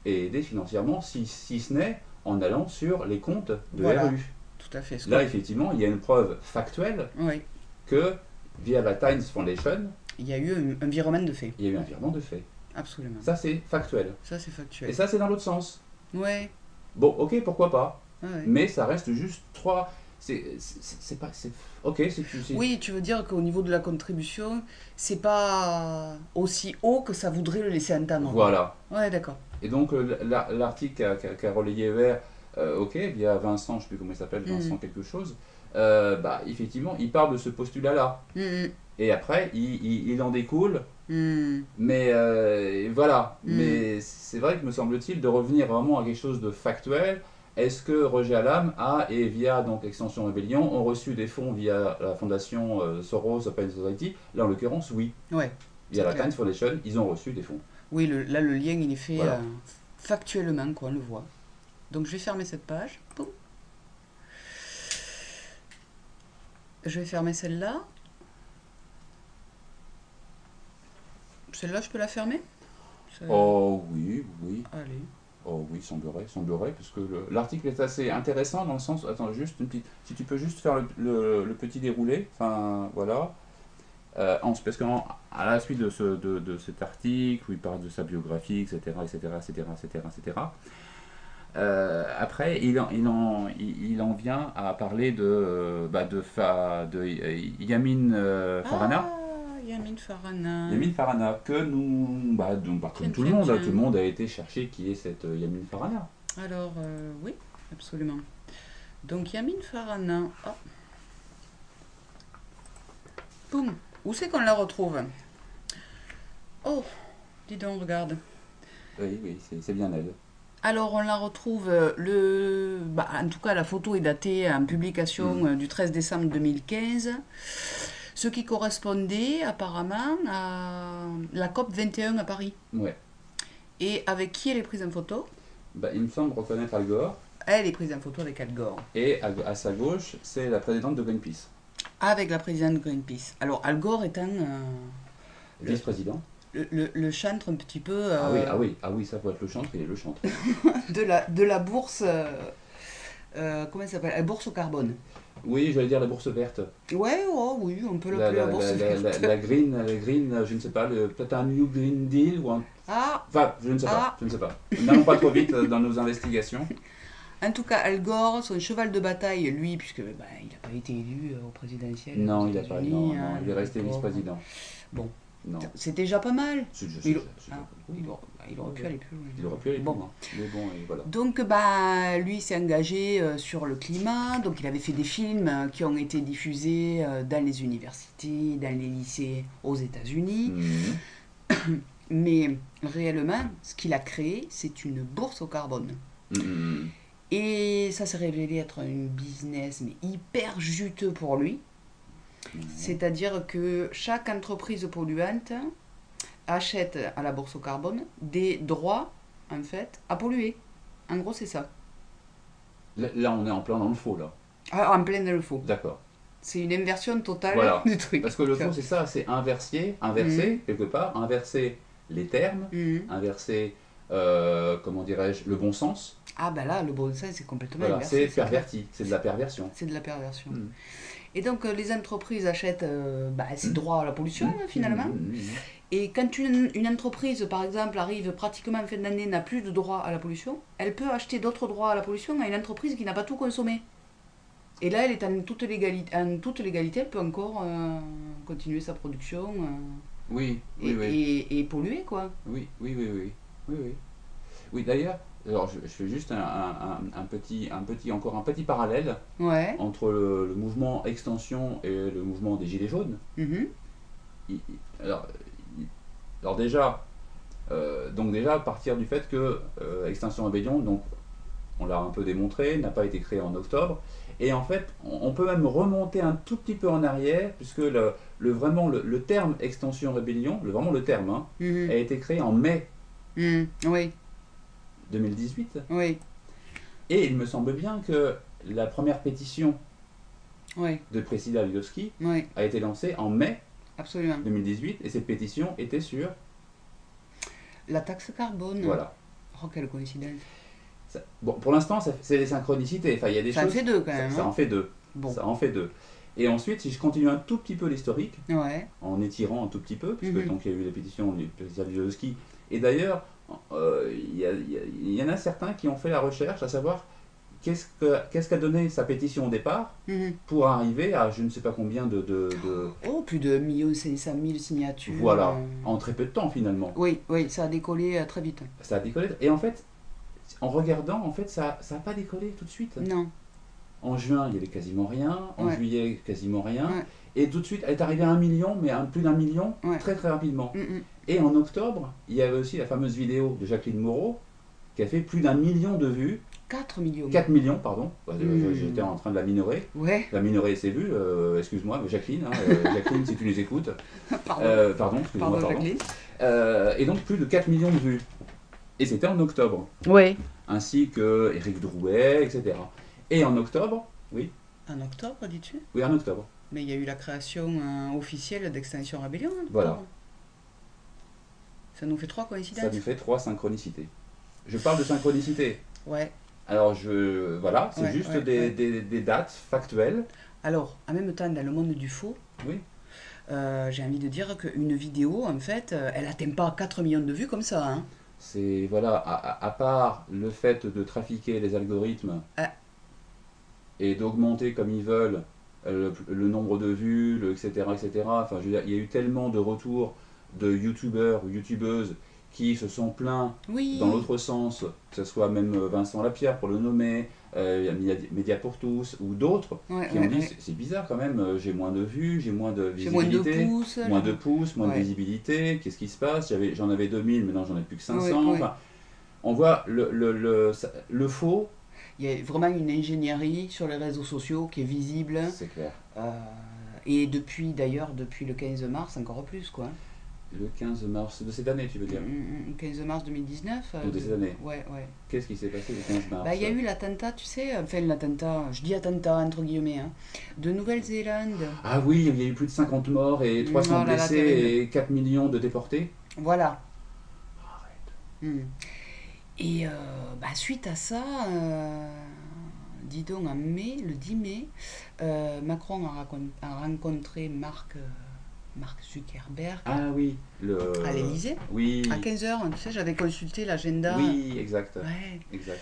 ait aidé financièrement, si ce n'est en allant sur les comptes de Voilà, RU. tout à fait. Ce Là, qu'on... effectivement, il y a une preuve factuelle Oui, que via la Times Foundation, il y a eu un virement de fait. il y a eu un virement de fait. Absolument. Ça, c'est factuel. Ça, c'est Et factuel. ça, c'est dans l'autre sens. Ouais, Bon, ok, pourquoi pas. ouais, ouais. Mais ça reste juste trois. C'est pas. Ok, Oui, tu veux dire qu'au niveau de la contribution, c'est pas aussi haut que ça voudrait le laisser entendre, quoi. voilà. Ouais, d'accord. Et donc, l'article qu'a relayé ER, ok, via Vincent, je ne sais plus comment il s'appelle, Vincent Mhm. quelque chose, bah, effectivement, il parle de ce postulat-là. Mhm. Et après, il en découle. Mhm. Mais voilà, Mhm. mais c'est vrai que me semble-t-il de revenir vraiment à quelque chose de factuel. Est-ce que Roger Alam a, et via donc Extension Rebellion, ont reçu des fonds via la fondation Soros Open Society? Là, en l'occurrence, oui. Ouais, Via c'est la clair. Times Foundation, ils ont reçu des fonds. Oui, là, le lien, il est fait Voilà. factuellement, quoi, on le voit. Donc, je vais fermer cette page. Boum. Je vais fermer celle-là. Celle-là, je peux la fermer? Ça- Oh oui, oui. Allez. Oh oui, semblerait, parce que l'article est assez intéressant dans le sens. Attends, juste une petite. Si tu peux juste faire le petit déroulé, enfin voilà. Parce qu'à la suite de cet article où il parle de sa biographie, etc., etc., etc., etc., etc., après, il en vient à parler de Yamin Farhana. Ah, Yamin Farhana. Yamin Farhana, que nous, Tiens, comme tiens, tout le tiens. monde a été chercher qui est cette Yamin Farhana. Alors, oui, absolument. Donc, Yamin Farhana. Ah, boum. Où c'est qu'on la retrouve? Oh, dis donc, regarde. Oui, oui, c'est bien elle. Alors, on la retrouve, bah, en tout cas, la photo est datée en Hmm. publication du 13 décembre 2015, ce qui correspondait apparemment à la COP 21 à Paris. Ouais. Et avec qui elle est prise en photo? Bah, il me semble reconnaître Al Gore. Elle est prise en photo avec Al Gore, Et à sa gauche, c'est la présidente de Greenpeace. avec la présidente de Greenpeace. Alors, Al Gore étant le, Vice-président. le chantre un petit peu Ah oui, ah oui, ah oui, ça peut être le chantre, il est le chantre. de la bourse, comment elle s'appelle? La bourse au carbone. Oui, j'allais dire la bourse verte. Ouais, oh, oui, on peut l'appeler la bourse verte. La green, je ne sais pas, peut-être un New Green Deal ou un. Ah, Enfin, je ne sais pas, ah, je ne sais pas. N'allons pas trop vite dans nos investigations. en tout cas, Al Gore, son cheval de bataille, lui, puisque bah, il n'a pas été élu au présidentiel aux Non, il n'a pas, États-Unis, non, non, hein, il est le resté pauvre. vice-président. Bon, Non, c'est déjà pas mal. je Mais sais, il, je sais hein, pas. Oui, il aurait pu oui. aller plus loin. Il aurait pu aller plus Bon, loin. Mais bon, et voilà. donc bah, lui s'est engagé sur le climat. Donc il avait fait des films qui ont été diffusés dans les universités, dans les lycées aux États-Unis. Mhm. Mais réellement, ce qu'il a créé, c'est une bourse au carbone. Mhm. Et ça s'est révélé être un business mais hyper juteux pour lui. Ouais. C'est-à-dire que chaque entreprise polluante achète à la bourse au carbone des droits, en fait, à polluer. En gros, c'est ça. Là, on est en plein dans le faux, là. Ah, en plein dans le faux. D'accord. C'est une inversion totale Voilà. du truc. Parce que le faux, c'est ça, c'est Mhm. inverser, quelque part, inverser les termes, Mhm. inverser, comment dirais-je, le bon sens. Ah ben là, le bon sens, c'est complètement Voilà, c'est inversé, c'est clair. perverti, c'est de la perversion. C'est de la perversion. Mhm. Et donc, les entreprises achètent bah, ces Mhm. droits à la pollution, Mhm. hein, Mhm. finalement. Mhm. Et quand une entreprise, par exemple, arrive pratiquement en fin d'année, n'a plus de droits à la pollution, elle peut acheter d'autres droits à la pollution à une entreprise qui n'a pas tout consommé. Et là, elle est en toute légalité, elle peut encore continuer sa production Oui, oui, oui. et polluer, quoi. Oui, oui, oui, oui. Oui, oui. Oui, d'ailleurs, alors je fais juste encore un petit parallèle Ouais. entre le mouvement Extension et le mouvement des Gilets jaunes. Mhm. Il- Alors, alors déjà, Donc déjà, à partir du fait que Extinction Rebellion, donc, on l'a un peu démontré, n'a pas été créé en octobre. Et en fait, on peut même remonter un tout petit peu en arrière, puisque vraiment le terme Extinction Rebellion, vraiment le terme, hein, Mhm. a été créé en mai Oui, 2018. oui, Et il me semble bien que la première pétition oui, de Priscilla Ludowski oui, a été lancée en mai absolument. 2018, et cette pétition était sur... La taxe carbone. Voilà. Oh, quelle coïncidence. Bon, pour l'instant, c'est des synchronicités. Enfin, il y a des Ça en choses... fait deux quand même, Ça hein. en fait deux. Bon, Ça en fait deux. Et ensuite, si je continue un tout petit peu l'historique, ouais. en étirant un tout petit peu, puisque Mhm. donc il y a eu les pétitions de Priscilla Ludowski, et d'ailleurs, il y en a certains qui ont fait la recherche à savoir qu'est-ce qu'a donné sa pétition au départ Mhm. pour arriver à je ne sais pas combien Oh, plus de 1 500 000 signatures. voilà, en très peu de temps finalement. Oui, oui, ça a décollé très vite. Ça a décollé. Et en fait, en regardant, en fait, ça n'a pas décollé tout de suite. Non, En juin, il n'y avait quasiment rien. En ouais, juillet, quasiment rien. ouais, Et tout de suite, elle est arrivée à 1 million, mais à plus d'1 million, ouais. très très rapidement. Mhm. Et en octobre, il y avait aussi la fameuse vidéo de Jacqueline Moreau, qui a fait plus d'1 million de vues. 4 millions. 4 millions, pardon. Hmm. J'étais en train de la minorer. Ouais, La minorer ses vues, excuse-moi, Jacqueline. Jacqueline, si tu les écoutes. pardon. Pardon, excuse-moi, Pardon, pardon. Jacqueline. Et donc plus de 4 millions de vues. Et c'était en octobre. Ouais. Ainsi que Éric Drouet, etc. Et en octobre, oui, En octobre, dis-tu? oui, en octobre. Mais il y a eu la création officielle d'Extinction Rebellion en Voilà. octobre. Ça nous fait 3 Ça coïncidences. nous fait 3 synchronicités. Je parle de synchronicité. Ouais, Alors, voilà, c'est ouais, juste ouais, ouais. des dates factuelles. Alors, en même temps, dans le monde du faux, Oui, j'ai envie de dire qu'une vidéo, en fait, elle atteint pas 4 millions de vues comme ça, hein. c'est, voilà, à part le fait de trafiquer les algorithmes Ah, et d'augmenter comme ils veulent le nombre de vues, etc., etc. Enfin, je veux dire, il y a eu tellement de retours de youtubeurs ou youtubeuses qui se sont plaints dans oui, l'autre sens, que ce soit même Vincent Lapierre pour le nommer, Média pour tous ou d'autres, ouais, qui ont ouais, dit ouais. c'est bizarre quand même, j'ai moins de vues, j'ai moins de J'ai moins de visibilité, pouces. moins de pouces, moins de Ouais, visibilité, qu'est-ce qui se passe, j'en avais 2000, maintenant j'en ai plus que ouais, 500. ouais. Enfin, on voit le faux, Il y a vraiment une ingénierie sur les réseaux sociaux qui est visible. c'est clair. euh, et depuis, d'ailleurs, depuis le 15 mars, encore plus, quoi. Le 15 mars de cette année, tu veux dire? 15 mars 2019. Ou de cette année. Ouais, ouais. Qu'est-ce qui s'est passé le 15 Bah, mars? il y a eu l'attentat, tu sais, enfin l'attentat, je dis attentat entre guillemets, hein, de Nouvelle-Zélande. Ah oui, il y a eu plus de 50 morts et 300 Oh là là, blessés terrible. et 4 millions de déportés. Voilà. Arrête. Hmm. Et bah, suite à ça, dis donc en mai, le 10 mai, Macron a rencontré Mark Zuckerberg Ah oui, à l'Elysée Oui, à 15 h. Tu sais, j'avais consulté l'agenda. oui, exact, Ouais. exact.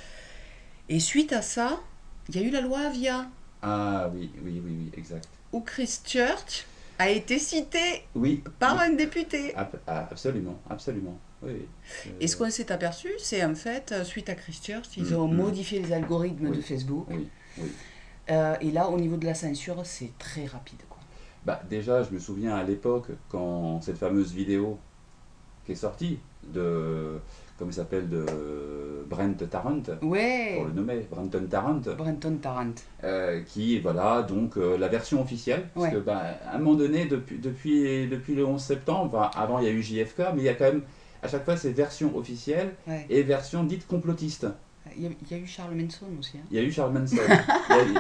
Et suite à ça, il y a eu la loi Avia, Ah oui, oui, oui, oui, exact. où Christchurch a été cité Oui, par oui, un député. absolument, absolument. Oui, oui. Et ce qu'on s'est aperçu, c'est en fait, suite à Christchurch, ils ont Mm, mm. modifié les algorithmes de Oui, Facebook. oui, oui. Et là, au niveau de la censure, c'est très rapide, quoi. Bah déjà, je me souviens à l'époque quand cette fameuse vidéo qui est sortie de, comment il s'appelle, de Brent Tarrant, pour Ouais, le nommer, Brenton Tarrant, Brenton Tarrant. qui, voilà, donc la version officielle, parce Ouais, que, bah, à un moment donné, depuis le 11 septembre, enfin, avant il y a eu JFK, mais il y a quand même, à chaque fois, c'est version officielle ouais. et version dite complotiste. Il y a eu Charles Manson aussi, hein. Il y a eu Charles Manson. Il y a eu-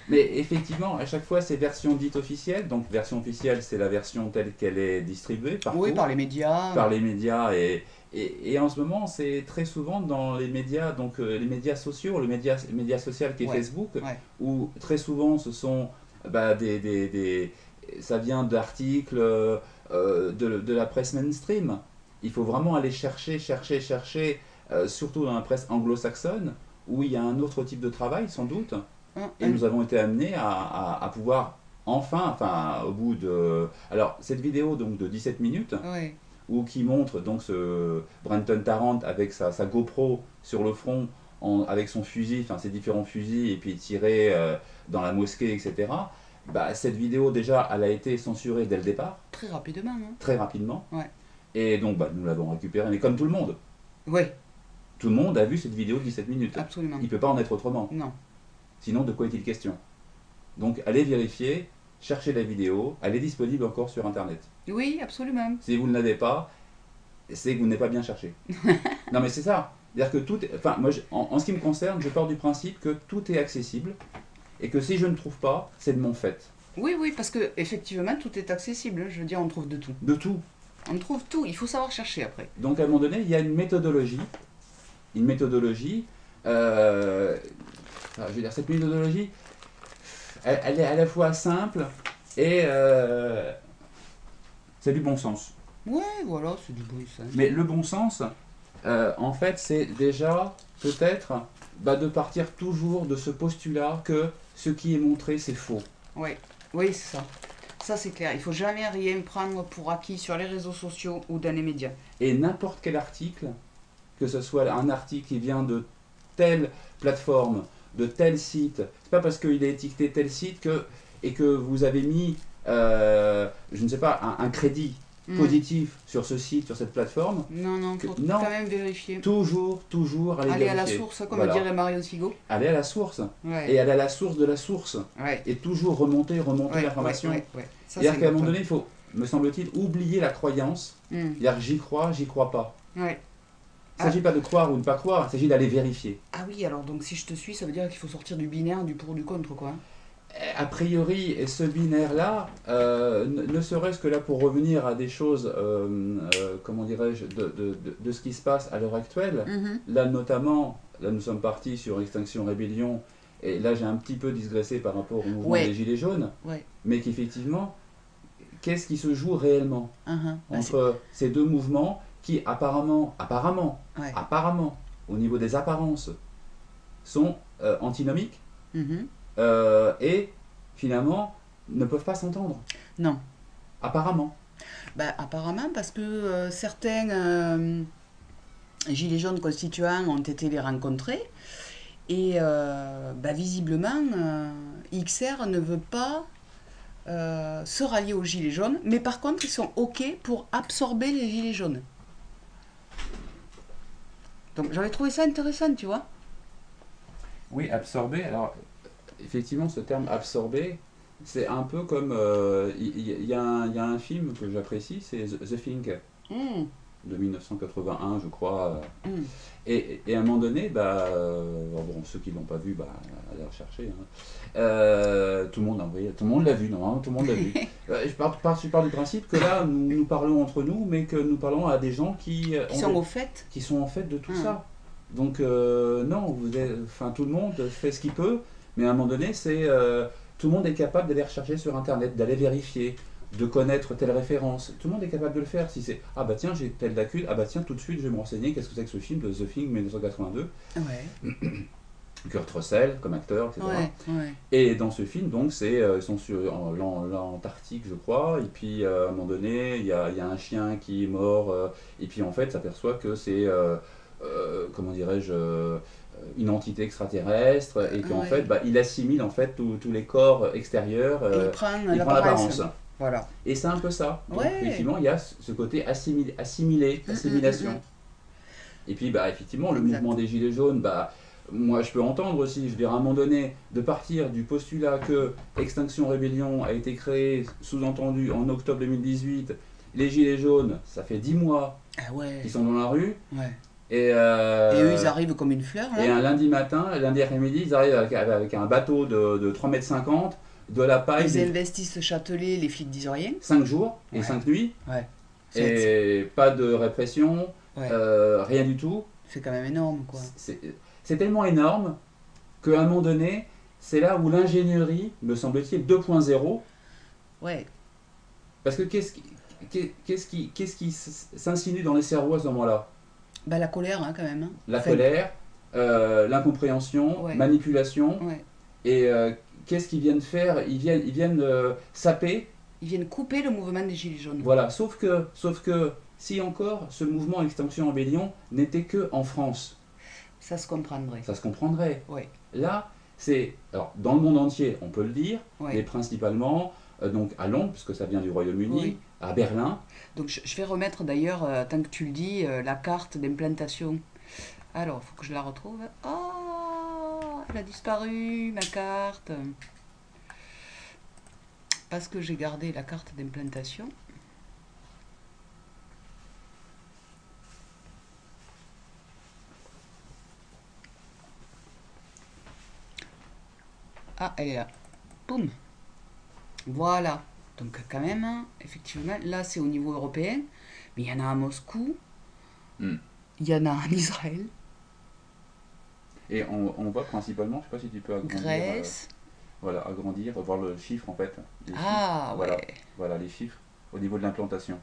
Mais effectivement, à chaque fois, c'est version dite officielle. Donc, version officielle, c'est la version telle qu'elle est distribuée Oui, partout, par les médias. par les médias. Et en ce moment, c'est très souvent dans les médias, donc les médias sociaux, le média social qui est Ouais, Facebook, ouais, où très souvent, ce sont bah, ça vient d'articles de la presse mainstream. Il faut vraiment aller chercher, chercher, chercher, surtout dans la presse anglo-saxonne, où il y a un autre type de travail, sans doute. un, Et nous avons été amenés à pouvoir enfin, au bout de... Alors, cette vidéo donc de 17 minutes, ouais, où qui montre donc ce Brenton Tarrant avec sa GoPro sur le front, avec son fusil, enfin ses différents fusils, et puis tiré dans la mosquée, etc. Bah, cette vidéo, déjà, elle a été censurée dès le départ, très rapidement, hein. très rapidement. Ouais. Et donc, bah, nous l'avons récupéré, mais comme tout le monde. Oui, Tout le monde a vu cette vidéo de 17 minutes. absolument. Il ne peut pas en être autrement. Non. Sinon, de quoi est-il question? Donc, allez vérifier, cherchez la vidéo, elle est disponible encore sur Internet. Oui, absolument. Si vous ne l'avez pas, c'est que vous n'avez pas bien cherché. Non, mais c'est ça. C'est-à-dire que tout est... Enfin, moi, en ce qui me concerne, je pars du principe que tout est accessible et que si je ne trouve pas, c'est de mon fait. Oui, oui, parce que effectivement, tout est accessible. Je veux dire, on trouve de tout. De tout. On trouve tout. Il faut savoir chercher après. Donc, à un moment donné, il y a une méthodologie. Une méthodologie. Enfin, je veux dire, cette méthodologie, elle est à la fois simple et c'est du bon sens. Ouais, voilà, c'est du bruit, ça. Mais le bon sens, en fait, c'est déjà peut-être bah, de partir toujours de ce postulat que ce qui est montré, c'est faux. Oui, oui, c'est ça. Ça, c'est clair. Il faut jamais rien prendre pour acquis sur les réseaux sociaux ou dans les médias. Et n'importe quel article, que ce soit un article qui vient de telle plateforme, de tel site, c'est pas parce qu'il est étiqueté tel site et que vous avez mis, je ne sais pas, un crédit positif sur ce site, sur cette plateforme. Non, non, faut non, quand même vérifier. Toujours aller vérifier. à la source, comme Voilà. dirait Marion Figo. Aller à la source. Ouais. Et aller à la source de la source. Ouais. Et toujours remonter Ouais, l'information. ouais. C'est-à-dire qu'à un moment donné, il faut, me semble-t-il, oublier la croyance. C'est-à-dire j'y crois pas. Ouais. Il ne s'agit pas de croire ou de ne pas croire, il s'agit d'aller vérifier. Ah oui, alors donc si je te suis, ça veut dire qu'il faut sortir du binaire, du pour ou du contre, quoi. A priori, et ce binaire-là, ne serait-ce que là pour revenir à des choses, comment dirais-je, de ce qui se passe à l'heure actuelle, là notamment, là nous sommes partis sur Extinction Rébellion, et là j'ai un petit peu digressé par rapport au mouvement des Gilets jaunes, mais qu'effectivement, qu'est-ce qui se joue réellement entre ces deux mouvements qui apparemment, au niveau des apparences, sont antinomiques, et finalement ne peuvent pas s'entendre. Non. Apparemment. Bah, apparemment, parce que certains gilets jaunes constituants ont été les rencontrer, et visiblement, XR ne veut pas se rallier aux gilets jaunes, mais par contre, ils sont OK pour absorber les gilets jaunes. Donc j'avais trouvé ça intéressant, tu vois. Oui, absorber. Alors, effectivement, ce terme absorber, c'est un peu comme. Il y a un film que j'apprécie, c'est The Thing, de 1981, je crois. Et à un moment donné, bon, ceux qui ne l'ont pas vu, allez rechercher. Tout le monde l'a vu, non, tout le monde l'a vu. Je pars du principe que là, nous parlons entre nous, mais que nous parlons à des gens qui sont au fait de tout ça. Donc non, tout le monde fait ce qu'il peut, mais à un moment donné, tout le monde est capable d'aller rechercher sur Internet, d'aller vérifier, de connaître telle référence. Tout le monde est capable de le faire. Si c'est ah bah tiens, j'ai telle lacune, ah bah tiens, tout de suite je vais me renseigner, qu'est-ce que c'est que ce film de The Thing 1982. Kurt Russell comme acteur, etc. Et dans ce film, donc, ils sont sur l'Antarctique, je crois, et puis à un moment donné, il y a un chien qui est mort, et puis en fait, s'aperçoit que c'est, comment dirais-je, une entité extraterrestre, et qu'en fait, il assimile en fait tous les corps extérieurs, il prend l'apparence. Voilà. Et c'est un peu ça. Donc, effectivement, il y a ce côté assimilation. Et puis, effectivement, le mouvement des Gilets jaunes, moi, je peux entendre aussi, je veux dire, à un moment donné, de partir du postulat que Extinction Rébellion a été créée, sous-entendu, en octobre 2018. Les Gilets jaunes, ça fait 10 mois qu'ils sont dans la rue. Et eux, ils arrivent comme une fleur. Là. Et un lundi après-midi, ils arrivent avec un bateau de 3,50 m, de la paille. Ils investissent le Châtelet, les flics disent rien. 5 jours et 5 nuits. Et pas de répression, rien du tout. C'est quand même énorme, quoi. C'est tellement énorme qu'à un moment donné, c'est là où l'ingénierie, me semble-t-il, 2.0. Parce que qu'est-ce qui s'insinue dans les cerveaux à ce moment-là? La colère, quand même. La colère, l'incompréhension, manipulation. Et qu'est-ce qu'ils viennent faire? Ils viennent saper. Ils viennent couper le mouvement des Gilets jaunes. Voilà, sauf que si encore ce mouvement Extinction Rébellion n'était que en France. Ça se comprendrait. Ça se comprendrait. Là, alors dans le monde entier, on peut le dire, mais principalement donc à Londres, puisque ça vient du Royaume-Uni, Oui. à Berlin. Donc je vais remettre d'ailleurs, tant que tu le dis, la carte d'implantation. Alors, il faut que je la retrouve. Oh, elle a disparu, ma carte. Parce que j'ai gardé la carte d'implantation. Ah, elle est là. Boum. Voilà. Donc quand même, hein, effectivement, là c'est au niveau européen. Mais il y en a à Moscou, Hmm. il y en a en Israël, Et on voit principalement, je sais pas si tu peux agrandir, Grèce. voilà, agrandir, voir le chiffre en fait, les chiffres, Ah voilà, ouais. voilà les chiffres au niveau de l'implantation.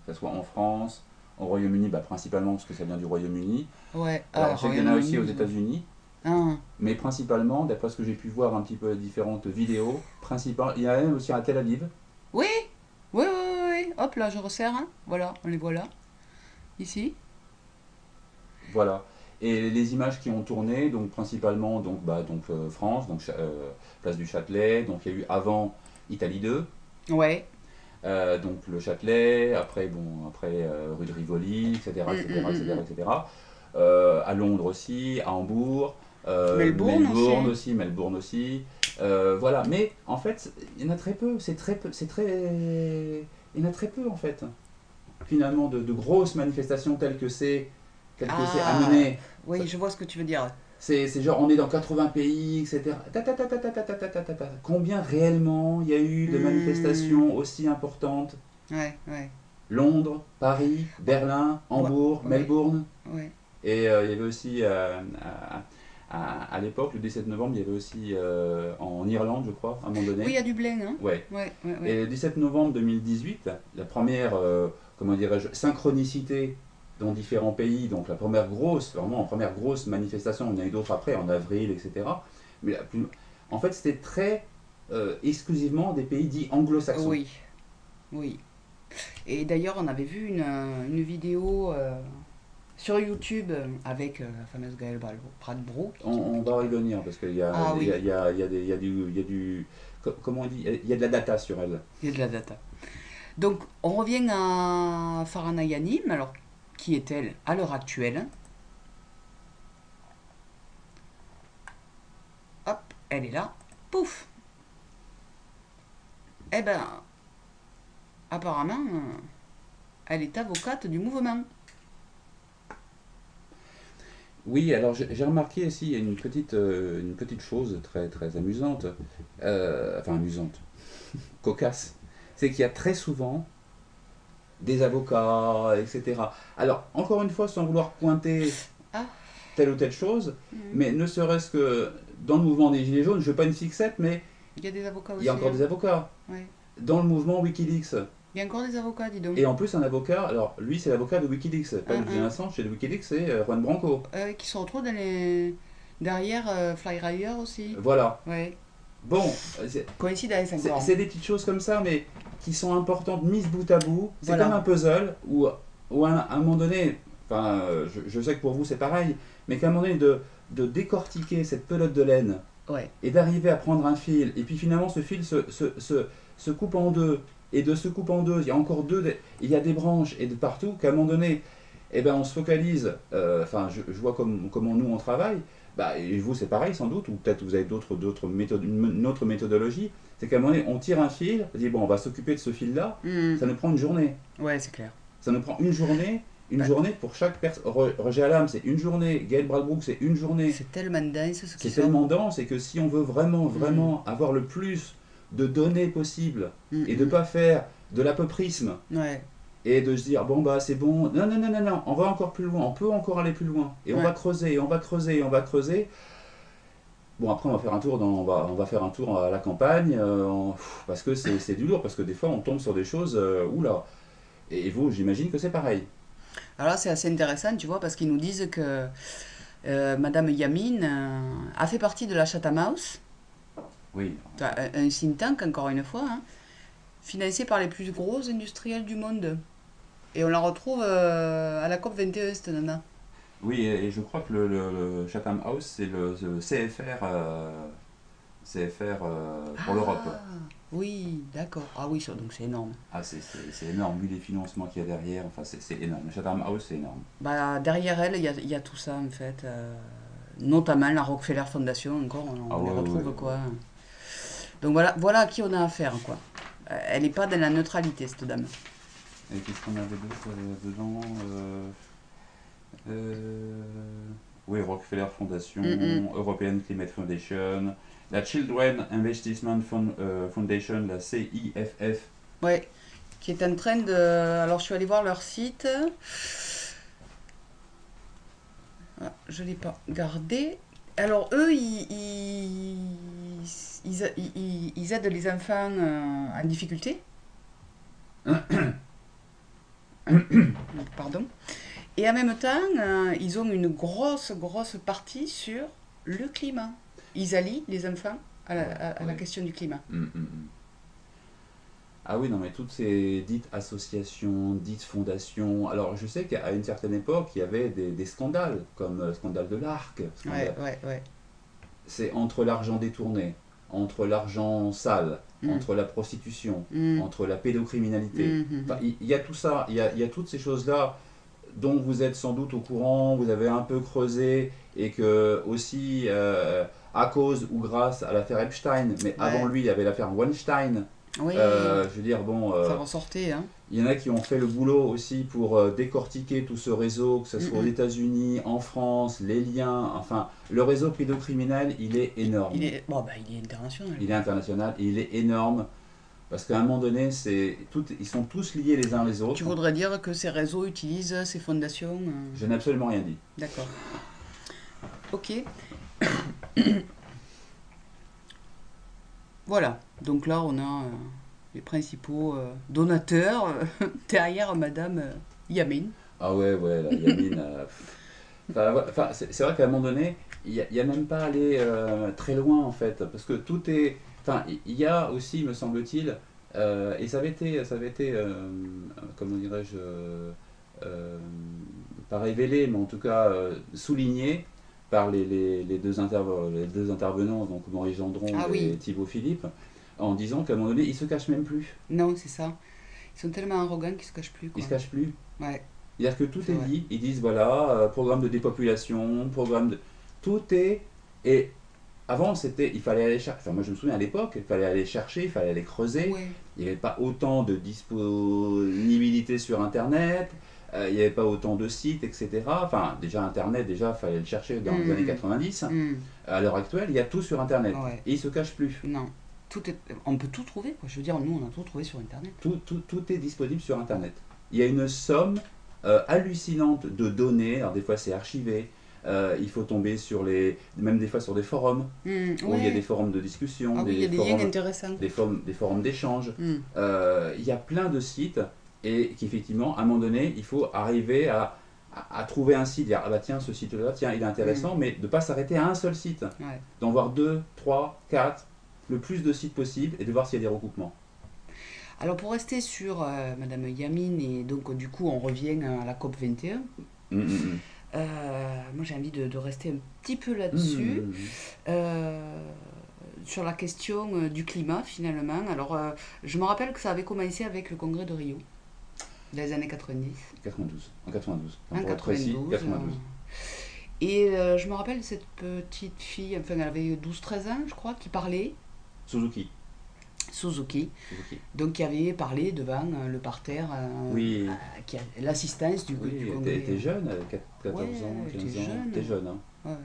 Que ce soit en France, au Royaume-Uni, bah, principalement parce que ça vient du Royaume-Uni. Ouais. Alors Ah, je sais qu'il y en a aussi aux Royaume-Uni. États-Unis, Ah, mais principalement, d'après ce que j'ai pu voir un petit peu différentes vidéos, il y en a même aussi à Tel Aviv. oui. Oui, oui, oui, oui. Hop là, je resserre, hein. Voilà, on les voit là. Ici. Voilà. Et les images qui ont tourné, donc principalement France, place du Châtelet, donc il y a eu avant Italie 2, Ouais. donc le Châtelet, après rue de Rivoli, etc., Hum, hum, etc., hum, etc., hum. etc. À Londres aussi, à Hambourg, Melbourne aussi. Melbourne aussi. Voilà, mais en fait, il y en a très peu, c'est très peu, c'est très... Il y en a très peu en fait, finalement, de grosses manifestations telles que c'est Ah, amené. oui, je vois ce que tu veux dire. C'est genre on est dans 80 pays, etc. Combien réellement il y a eu de Hmm, manifestations aussi importantes? ouais, ouais. Londres, Paris, Ouais, Berlin, ouais, Hambourg, ouais, Melbourne. ouais. Et il y avait aussi, à l'époque, le 17 novembre, il y avait aussi en Irlande, je crois, à un moment Oui, il donné. y a du hein. Ouais. Ouais, ouais, ouais. Et le 17 novembre 2018, la première, comment dirais-je, synchronicité dans différents pays, donc la première grosse, vraiment la première grosse manifestation, il y en a eu d'autres après, en avril, etc. Mais en fait, c'était très exclusivement des pays dits anglo-saxons. Oui, oui. Et d'ailleurs, on avait vu une vidéo sur YouTube avec la fameuse Gaëlle Bradbrook On qui va parle. revenir parce qu'il y a, Ah il y oui, a, il y a, il y a des- il y a du, il y a du- comment on dit, il y a de la data sur elle. il y a de la data. Donc, on revient à Farhana Yanim, alors qui est-elle à l'heure actuelle? Hop, elle est là. Pouf. Eh ben, apparemment, elle est avocate du mouvement. Oui, alors j'ai remarqué aussi une petite chose très, très amusante, enfin amusante, cocasse, c'est qu'il y a très souvent des avocats, etc. Alors, encore une fois, sans vouloir pointer Ah, telle ou telle chose, hmm, mais ne serait-ce que dans le mouvement des Gilets jaunes, je ne veux pas une fixette, mais il y a des avocats il y a aussi, encore hein. des avocats. Ouais. Dans le mouvement Wikileaks, Il y a encore des avocats, dis donc. et en plus un avocat, alors lui c'est l'avocat de Wikileaks, pas Un, de Julian un. Assange, chez Wikileaks c'est Juan Branco. Qui se retrouvent derrière Flyryer aussi. Voilà. Ouais. Bon, Coïncidence encore. c'est des petites choses comme ça, mais qui sont importantes, mises bout à bout. C'est comme Voilà. un puzzle où à un moment donné, enfin, je sais que pour vous c'est pareil, mais qu'à un moment donné, de décortiquer cette pelote de laine Ouais. et d'arriver à prendre un fil, et puis finalement ce fil se coupe en deux, et de se coupe en deux, il y a encore il y a des branches, et de partout, qu'à un moment donné, eh ben, on se focalise, enfin, je vois comment nous on travaille, bah, et vous c'est pareil sans doute, ou peut-être vous avez d'autres méthodes, une autre méthodologie, c'est qu'à un moment donné, on tire un fil, on dit bon, on va s'occuper de ce fil-là, Hmm. ça nous prend une journée. Ouais, c'est clair. Ça nous prend une Bah, journée pour chaque personne. Roger Alam, c'est une journée, Gaël Bradbrook, c'est une journée. c'est tellement dense ce qui C'est sort. tellement dense et que si on veut vraiment, Hmm. vraiment avoir le plus de données possible Hmm, et de ne hmm. pas faire de l'apoprisme Ouais, et de se dire bon bah c'est bon, non, non, non, non, non, on va encore plus loin, on peut encore aller plus loin et on va ouais. creuser, et on va creuser, et on va creuser. Bon après on va faire un tour on va faire un tour à la campagne parce que c'est du lourd, parce que des fois on tombe sur des choses, oula. Et vous, j'imagine que c'est pareil. Alors là, c'est assez intéressant, tu vois, parce qu'ils nous disent que Madame Yamin a fait partie de la Chatham House, Oui. un think tank, encore une fois, hein, financé par les plus gros industriels du monde. Et on la retrouve à la COP 21, cette nana. Oui, et je crois que le Chatham House, c'est le CFR, CFR pour l'Europe. Ah, Oui, d'accord. Ah oui, donc c'est énorme. Ah, c'est énorme, vu les financements qu'il y a derrière, enfin, c'est énorme. Chatham House, c'est énorme. Bah, derrière elle, il y a tout ça en fait. Notamment la Rockefeller Foundation, encore, Ah on les ouais, ouais, retrouve ouais. quoi. Donc voilà, voilà à qui on a affaire quoi. Elle n'est pas dans la neutralité, cette dame. Et qu'est-ce qu'on avait d'autre dedans euh, Oui, Rockefeller Foundation, Mm, mm. European Climate Foundation, la Children Investment Foundation, la CIFF. Ouais, qui est en train de. Alors je suis allée voir leur site. Ah, je ne l'ai pas gardé. Alors eux, ils aident les enfants en difficulté. Hein, pardon. Et en même temps, ils ont une grosse partie sur le climat. Ils allient les enfants Ouais, à la ouais. question du climat. Ah oui, non, mais toutes ces dites associations, dites fondations. Alors, je sais qu'à une certaine époque, il y avait des scandales, comme scandale de l'Arc. Ouais, Scandale. ouais, ouais. C'est entre l'argent détourné, entre l'argent sale, Mm, entre la prostitution, mm, entre la pédocriminalité. mm, Enfin, mm. il y a tout ça, il y a toutes ces choses-là dont vous êtes sans doute au courant, vous avez un peu creusé, et que aussi, à cause ou grâce à l'affaire Epstein, mais avant Ouais, lui, il y avait l'affaire Weinstein. oui, Je veux dire, bon, ça ressortait, hein. il y en a qui ont fait le boulot aussi pour décortiquer tout ce réseau, que ce Mm, soit aux mm. États-Unis, en France, les liens, enfin, le réseau pédocriminel, il est Il énorme. est, bon, bah, il est international, Il est quoi. international, il est énorme, parce qu'à un moment donné, ils sont tous liés les uns les Tu autres. voudrais dire que ces réseaux utilisent ces fondations Je n'ai absolument rien dit. D'accord. Ok. Voilà. Donc là, on a les principaux donateurs derrière Madame Yamin. Ah ouais, ouais, la Yamine. Enfin, ouais, enfin, c'est vrai qu'à un moment donné, il y a même pas allé très loin en fait, parce que tout est. Enfin, il y a aussi, me semble-t-il, et ça avait été, comment dirais-je, pas révélé, mais en tout cas souligné par les deux intervenants, donc Maurice Gendron Ah et oui, Thibaut Philippe, en disant qu'à un moment donné, ils se cachent même plus. non, c'est ça. Ils sont tellement arrogants qu'ils se cachent plus, Ils quoi. se cachent plus. Ouais, C'est-à-dire que tout c'est est vrai. dit, ils disent voilà, programme de dépopulation, programme de. Tout est. Et avant, c'était. Il fallait aller chercher. Enfin, moi je me souviens à l'époque, il fallait aller chercher, il fallait aller creuser. Ouais. Il n'y avait pas autant de disponibilité sur Internet, il n'y avait pas autant de sites, etc. Enfin, déjà Internet, déjà, il fallait le chercher dans les années Hmm, 90. hmm. À l'heure actuelle, il y a tout sur Internet. Ouais. Et ils ne se cachent plus. Non. On peut tout trouver, quoi. Je veux dire, nous, on a tout trouvé sur Internet. Tout est disponible sur Internet. Il y a une somme hallucinante de données, alors des fois c'est archivé, il faut tomber même des fois sur des forums, où il y a des Ouais. forums de discussion, Ah oui, il y a des liens intéressants. des forums d'échange. Hmm. Il y a plein de sites, et qu'effectivement, à un moment donné, il faut arriver à trouver un site, dire ah bah tiens, ce site-là, tiens, il est Hmm. intéressant, mais de ne pas s'arrêter à un seul site, Ouais. d'en voir deux, trois, quatre, le plus de sites possible, et de voir s'il y a des recoupements. Alors pour rester sur Madame Yamin, et donc du coup on revient à la COP 21, Hum, hum, hum. moi j'ai envie de rester un petit peu Hum, là-dessus, hum, hum. euh, sur la question du climat finalement. Alors je me rappelle que ça avait commencé avec le congrès de Rio, dans les années 90, 92. En 92. Enfin, en pour être précis, 92. 92. Et je me rappelle cette petite fille, enfin elle avait 12 13 ans je crois, qui parlait, Suzuki. Suzuki, Suzuki. donc qui avait parlé devant le parterre, Oui, qui a l'assistance du oui, congrès. t'es jeune, Ouais, 14 ans, j'étais 15 ans. jeune. T'es jeune, hein. Ouais, ouais.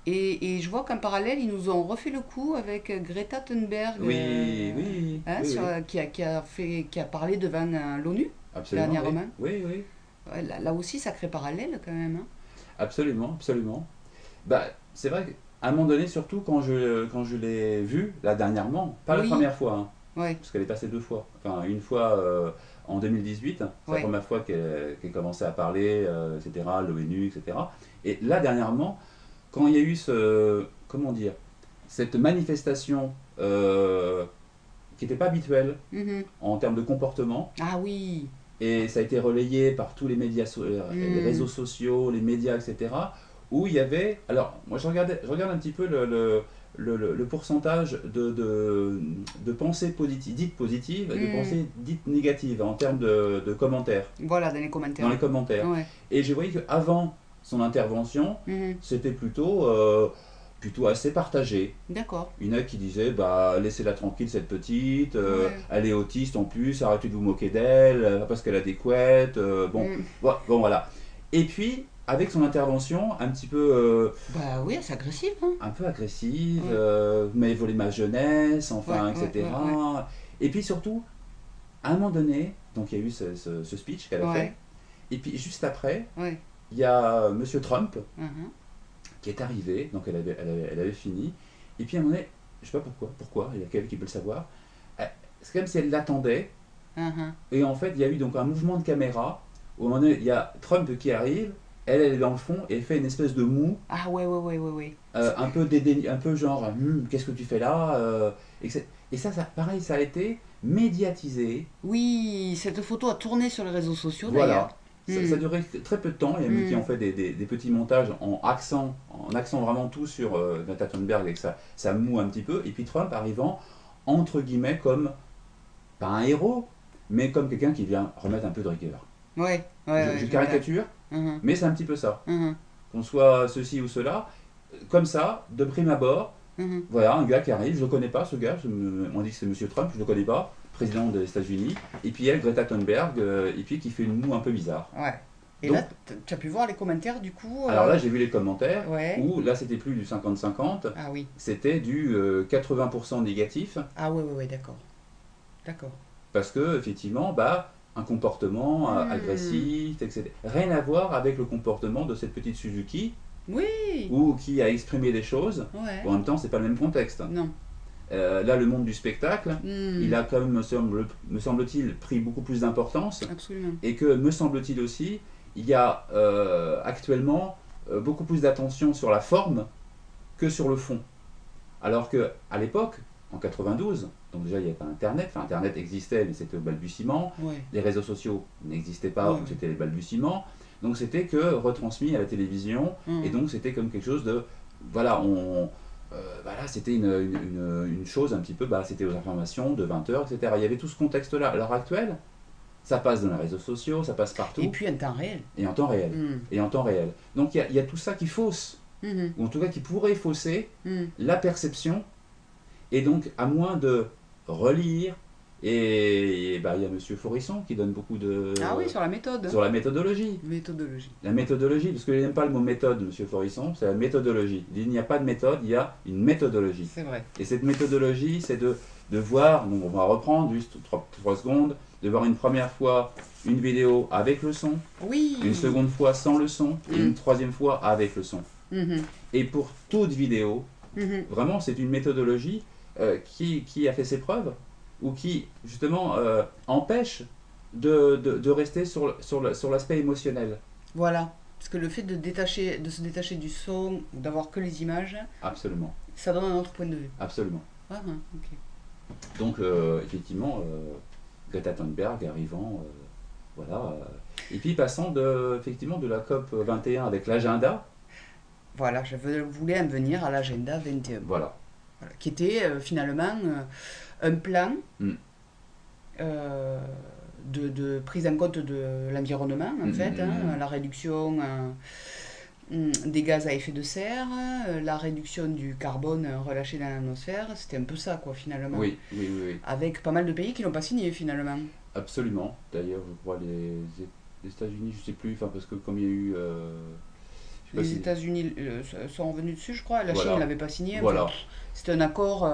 Et je vois qu'en parallèle, ils nous ont refait le coup avec Greta Thunberg, Oui, oui, hein, oui, oui. qui a parlé devant l'ONU Absolument, oui. dernièrement. Oui, oui. Ouais, là aussi, sacré parallèle quand même, hein. Absolument, absolument. Bah, c'est vrai qu'à un moment donné, surtout quand je l'ai vue, là, dernièrement, pas la Oui, première fois, hein, ouais, parce qu'elle est passée deux fois. Enfin, une fois en 2018, c'est la ouais. première fois qu'elle commençait à parler, etc., l'ONU, etc. Et là, dernièrement, quand il y a eu comment dire, cette manifestation qui n'était pas habituelle Mhm. en termes de comportement, Ah oui. et ça a été relayé par tous les médias, les réseaux Mhm. sociaux, les médias, etc., où il y avait, alors moi je regarde un petit peu le pourcentage de pensées dites positives et de Mhm. pensées dites négatives en termes de commentaires, Voilà, dans les dans commentaires. les commentaires. Ouais. Et j'ai voyé qu'avant son intervention, Mhm. c'était plutôt assez partagé. D'accord. Il y en a qui disaient bah, laissez-la tranquille cette petite, Ouais. elle est autiste en plus, arrêtez de vous moquer d'elle, parce qu'elle a des couettes, bon, Mhm. bon voilà. Et puis, avec son intervention Bah oui, c'est agressif, hein. un peu agressive, Ouais. vous m'avez volé ma jeunesse, Ouais, enfin, ouais, ouais, ouais. etc. Et puis surtout, à un moment donné, donc il y a eu ce speech qu'elle a fait, Ouais, et puis juste après, ouais. il y a Monsieur Trump Mhm. qui est arrivé, donc elle avait fini, et puis à un moment donné, je sais pas pourquoi, il y a quelqu'un qui peut le savoir, c'est comme si elle l'attendait, Mhm. et en fait il y a eu donc un mouvement de caméra, où à un moment donné, il y a Trump qui arrive, elle est dans le fond, et elle fait une espèce de mou, Ah ouais, ouais, ouais, ouais, ouais. un peu un peu genre, qu'est-ce que tu fais là et ça, pareil, ça a été médiatisé, Oui, cette photo a tourné sur les réseaux sociaux d'ailleurs. voilà. Ça a Mhm. duré très peu de temps. Il y a même qui ont Mhm. fait des petits montages en accent vraiment tout sur Greta Thunberg et que ça moue un petit peu. Et puis Trump arrivant, entre guillemets, comme, pas un héros, mais comme quelqu'un qui vient remettre un peu de rigueur. Ouais, ouais, Je ouais, j'aime bien. caricature, Mhm. mais c'est un petit peu ça. Mhm. Qu'on soit ceci ou cela, comme ça, de prime abord, Mhm. voilà, un gars qui arrive, je ne le connais pas ce gars, on dit que c'est Monsieur Trump, je ne le connais pas, président des États-Unis, et puis elle, Greta Thunberg, et puis qui fait une moue un peu bizarre. Ouais. Et là, Donc, tu as pu voir les commentaires du coup alors là, j'ai vu les commentaires, ouais. où là, c'était plus du 50-50, Ah oui. c'était du 80% négatif, Ah ouais, ouais, ouais, d'accord. D'accord. parce que, effectivement, bah, un comportement Hmm. agressif, etc. Rien à voir avec le comportement de cette petite Suzuki, Oui. ou qui a exprimé des choses. Ouais. Bon, en même temps, c'est pas le même contexte. Non. Là, le monde du spectacle, il Hmm. a quand même, me semble-t-il, pris beaucoup plus d'importance. Absolument. Et que, me semble-t-il aussi, il y a actuellement beaucoup plus d'attention sur la forme que sur le fond. Alors que à l'époque, en 92, donc déjà il n'y avait pas Internet, enfin Internet existait mais c'était au balbutiement, Ouais. les réseaux sociaux n'existaient pas Ouais, ou ouais. c'était les balbutiements, donc c'était que retransmis à la télévision et Hmm. donc c'était comme quelque chose de, voilà, voilà, c'était une chose un petit peu, bah, c'était aux informations de 20h, etc. Il y avait tout ce contexte-là. À l'heure actuelle, ça passe dans les réseaux sociaux, ça passe Et partout, puis un temps réel. et en temps réel. Hmm. Et en temps réel. Donc il y a tout ça qui fausse, Mhm. ou en tout cas qui pourrait fausser Hmm. la perception, et donc à moins de relire, et bah, il y a Monsieur Forisson qui donne beaucoup Ah oui, de... sur la méthode. sur la méthodologie. Méthodologie. La méthodologie, parce qu'il n'aime pas le mot méthode, Monsieur Forisson, c'est la méthodologie. Il dit il n'y a pas de méthode, il y a une méthodologie. C'est vrai. Et cette méthodologie, c'est de voir, donc on va reprendre juste 3 secondes, de voir une première fois une vidéo avec le son, une Oui. seconde fois sans le son, et Hmm. une troisième fois avec le son. Mhm. Et pour toute vidéo, Mhm. vraiment, c'est une méthodologie qui a fait ses preuves, ou qui, justement, empêche de rester sur l'aspect émotionnel. Voilà. Parce que le fait de se détacher du son, d'avoir que les images, Absolument, ça donne un autre point de vue. absolument. Ah, ah, ok. Donc, effectivement, Greta Thunberg arrivant, voilà. Et puis passant effectivement, de la COP 21 avec l'agenda, Voilà, voulais en venir à l'agenda 21. voilà. Voilà, qui était finalement un plan Mm, euh, de prise en compte de l'environnement, mm, en fait, mm, hein, mm. la réduction des gaz à effet de serre, la réduction du carbone relâché dans l'atmosphère, c'était un peu ça, quoi, finalement. Oui, oui, oui, oui, Avec pas mal de pays qui l'ont pas signé, finalement. absolument. D'ailleurs, je crois les États-Unis, je sais plus, enfin parce que comme il y a eu, je sais pas Les si, États-Unis sont revenus dessus, je crois. La Chine ne voilà, l'avait pas signé. Enfin, voilà. c'était un accord.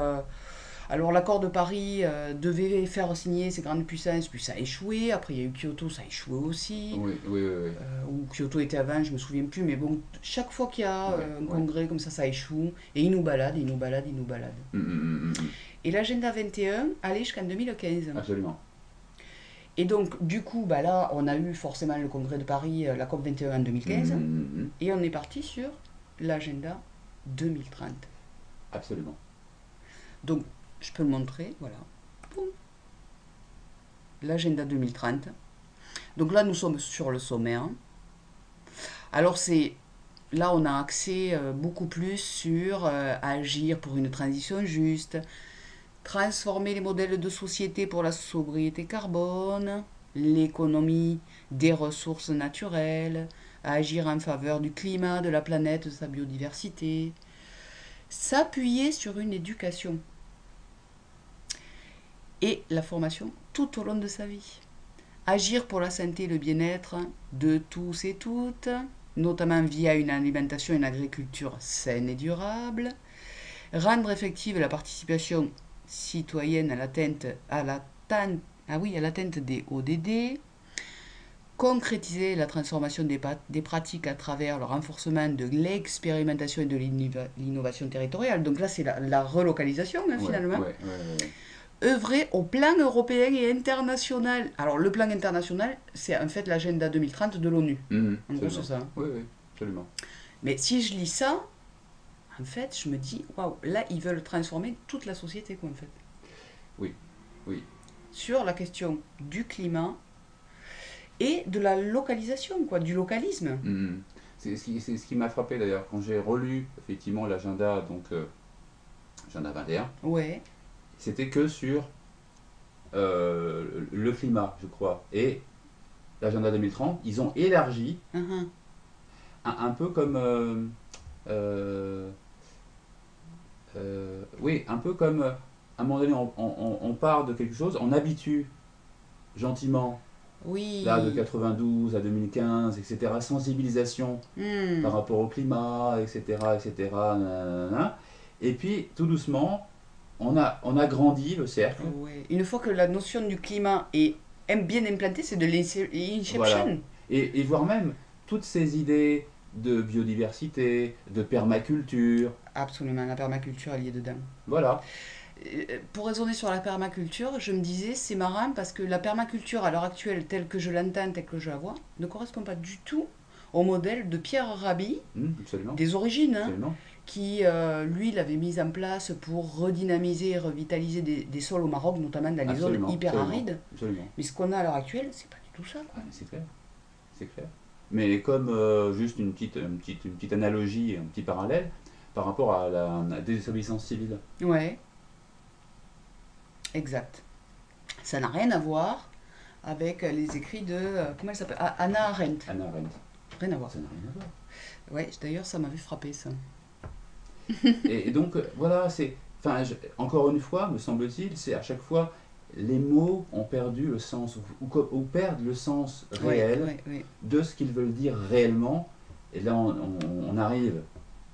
Alors, l'accord de Paris devait faire signer ces grandes puissances, puis ça a échoué. Après, il y a eu Kyoto, ça a échoué aussi. Oui, oui, oui, oui. Ou Kyoto était avant, je me souviens plus. Mais bon, chaque fois qu'il y a Ouais, un ouais. congrès comme ça échoue. Et ils nous baladent, ils nous baladent, ils nous baladent. Mm, mm, mm, mm, mm. Et l'agenda 21 allait jusqu'en 2015. Absolument. Et donc, du coup, bah là, on a eu forcément le congrès de Paris, la COP 21 en Mm, mm, 2015. mm, mm. Et on est parti sur l'agenda 2030. Absolument. Donc, je peux le montrer, voilà. Boum. L'agenda 2030. Donc là, nous sommes sur le sommaire. Alors, c'est là, on a axé beaucoup plus sur agir pour une transition juste, transformer les modèles de société pour la sobriété carbone, l'économie des ressources naturelles, agir en faveur du climat, de la planète, de sa biodiversité, s'appuyer sur une éducation et la formation tout au long de sa vie. Agir pour la santé et le bien-être de tous et toutes, notamment via une alimentation et une agriculture saine et durable. Rendre effective la participation citoyenne à l'atteinte des ODD. Concrétiser la transformation des pratiques à travers le renforcement de l'expérimentation et de l'innovation territoriale. Donc là, c'est la relocalisation, hein, Ouais, finalement. ouais, ouais, ouais. Œuvrer au plan européen et international. Alors, le plan international, c'est en fait l'agenda 2030 de l'ONU. En gros, c'est Absolument. ça. Oui, oui, absolument. Mais si je lis ça, en fait, je me dis, waouh, là, ils veulent transformer toute la société, quoi, en fait. Oui, oui. Sur la question du climat et de la localisation, quoi, du localisme. C'est ce qui m'a frappé d'ailleurs quand j'ai relu effectivement l'agenda, donc agenda 21, Ouais. c'était que sur le climat, je crois. Et l'agenda 2030, ils ont élargi Mhm. un peu comme oui, un peu comme à un moment donné on part de quelque chose, on habitue gentiment là de Oui. 92 à 2015, etc. Sensibilisation par Hmm. rapport au climat, etc., etc. Nanana. Et puis tout doucement, on a grandi le cercle. Ouais. Une fois que la notion du climat est bien implantée, c'est de Voilà. l'inception. Et voire même toutes ces idées de biodiversité, de permaculture, Absolument, la permaculture est liée dedans. voilà. Pour raisonner sur la permaculture, je me disais, c'est marrant parce que la permaculture à l'heure actuelle, telle que je l'entends, telle que je la vois, ne correspond pas du tout au modèle de Pierre Rabhi, Absolument, des origines, hein, absolument, qui, lui, l'avait mise en place pour redynamiser et revitaliser des sols au Maroc, notamment dans les zones absolument, hyper absolument, arides. absolument. Mais ce qu'on a à l'heure actuelle, c'est pas du tout ça, Ah, quoi. mais c'est clair, c'est clair. Mais comme juste une petite analogie, un petit parallèle par rapport à la désobéissance civile. Ouais, exact. Ça n'a rien à voir avec les écrits de, comment elle s'appelle, Anna Arendt. Anna Arendt, Rien à voir. ça n'a rien à voir. Ouais, d'ailleurs, ça m'avait frappé, ça. Et donc, voilà, enfin, encore une fois, me semble-t-il, c'est à chaque fois, les mots ont perdu le sens, ou perdent le sens Oui, réel oui, oui. de ce qu'ils veulent dire réellement. Et là, on arrive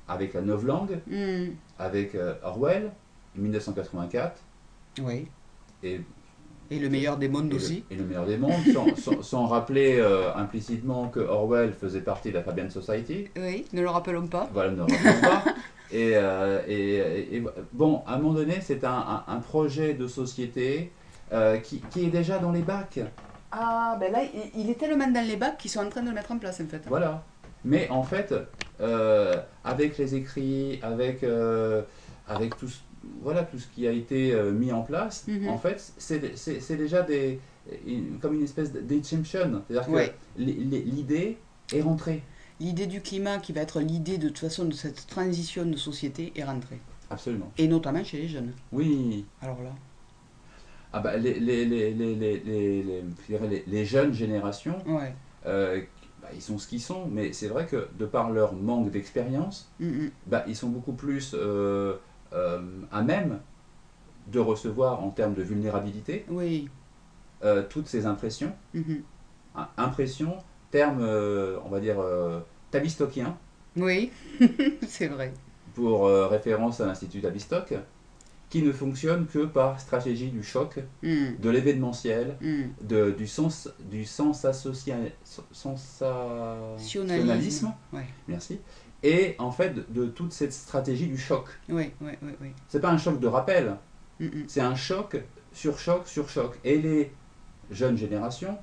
avec la novlangue, Hmm. avec Orwell, 1984, Oui. et, Et le meilleur des mondes et le, aussi. et le meilleur des mondes, sans rappeler implicitement que Orwell faisait partie de la Fabian Society. Oui, ne le rappelons pas. Voilà, ne le rappelons pas. Et bon, à un moment donné, c'est un projet de société qui est déjà dans les bacs. Ah, ben là, il est tellement dans les bacs qu'ils sont en train de le mettre en place, en fait. Voilà. Mais en fait, avec les écrits, avec voilà, tout ce qui a été mis en place, en Mhm. fait, c'est déjà comme une espèce d'inception. C'est-à-dire que Ouais. l'idée est rentrée. L'idée du climat, qui va être l'idée de toute façon de cette transition de société, est rentrée. Absolument. Et notamment chez les jeunes. Oui. Alors là. Ah bah, je dirais les jeunes générations, Ouais. bah, ils sont ce qu'ils sont, mais c'est vrai que de par leur manque d'expérience, Mhm. bah, ils sont beaucoup plus à même de recevoir en termes de vulnérabilité Oui. toutes ces impressions. Mhm. Impressions, terme, on va dire, tavistockien, Oui, c'est vrai. pour référence à l'Institut Tavistock, qui ne fonctionne que par stratégie du choc, Mhm. de l'événementiel, Mhm. sensationnalisme, Sionalisme. Ouais. merci, et en fait de toute cette stratégie du choc. Oui, oui, oui, oui. C'est pas un choc de rappel, Mhm. c'est un choc sur choc sur choc. Et les jeunes générations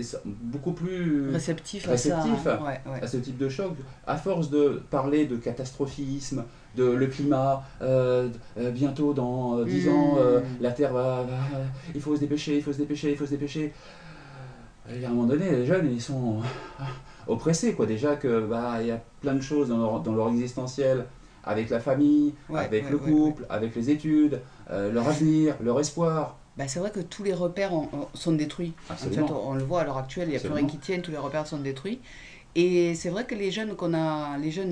sont beaucoup plus Réceptif à ça, réceptifs hein. Ouais, ouais. à ce type de choc. À force de parler de catastrophisme, de le climat, bientôt dans 10 ans, Hmm. la Terre il faut se dépêcher, il faut se dépêcher, il faut se dépêcher. Et à un moment donné, les jeunes, ils sont oppressés, quoi. Déjà que bah, il y a plein de choses dans leur existentiel, avec la famille, Ouais, avec ouais, le ouais, ouais. couple, avec les études, leur avenir, leur espoir. Bah, c'est vrai que tous les repères sont détruits. En fait, Absolument, on le voit à l'heure actuelle, il n'y a plus rien absolument. qui tienne, tous les repères sont détruits. Et c'est vrai que les jeunes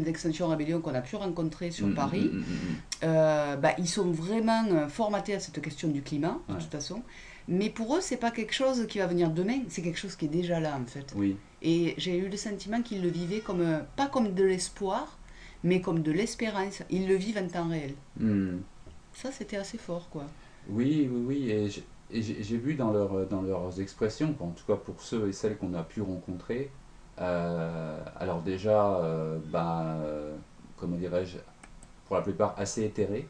d'Extinction Rebellion qu'on a pu rencontrer sur Paris, bah, ils sont vraiment formatés à cette question du climat, de Ouais. toute façon. Mais pour eux, c'est pas quelque chose qui va venir demain, c'est quelque chose qui est déjà là, en fait. Oui. Et j'ai eu le sentiment qu'ils le vivaient comme, pas comme de l'espoir, mais comme de l'espérance. Ils le vivent en temps réel. Hmm. Ça, c'était assez fort, quoi. Oui, oui, oui. J'ai vu dans leurs expressions, en tout cas pour ceux et celles qu'on a pu rencontrer, alors déjà, comment dirais-je, pour la plupart assez éthérés,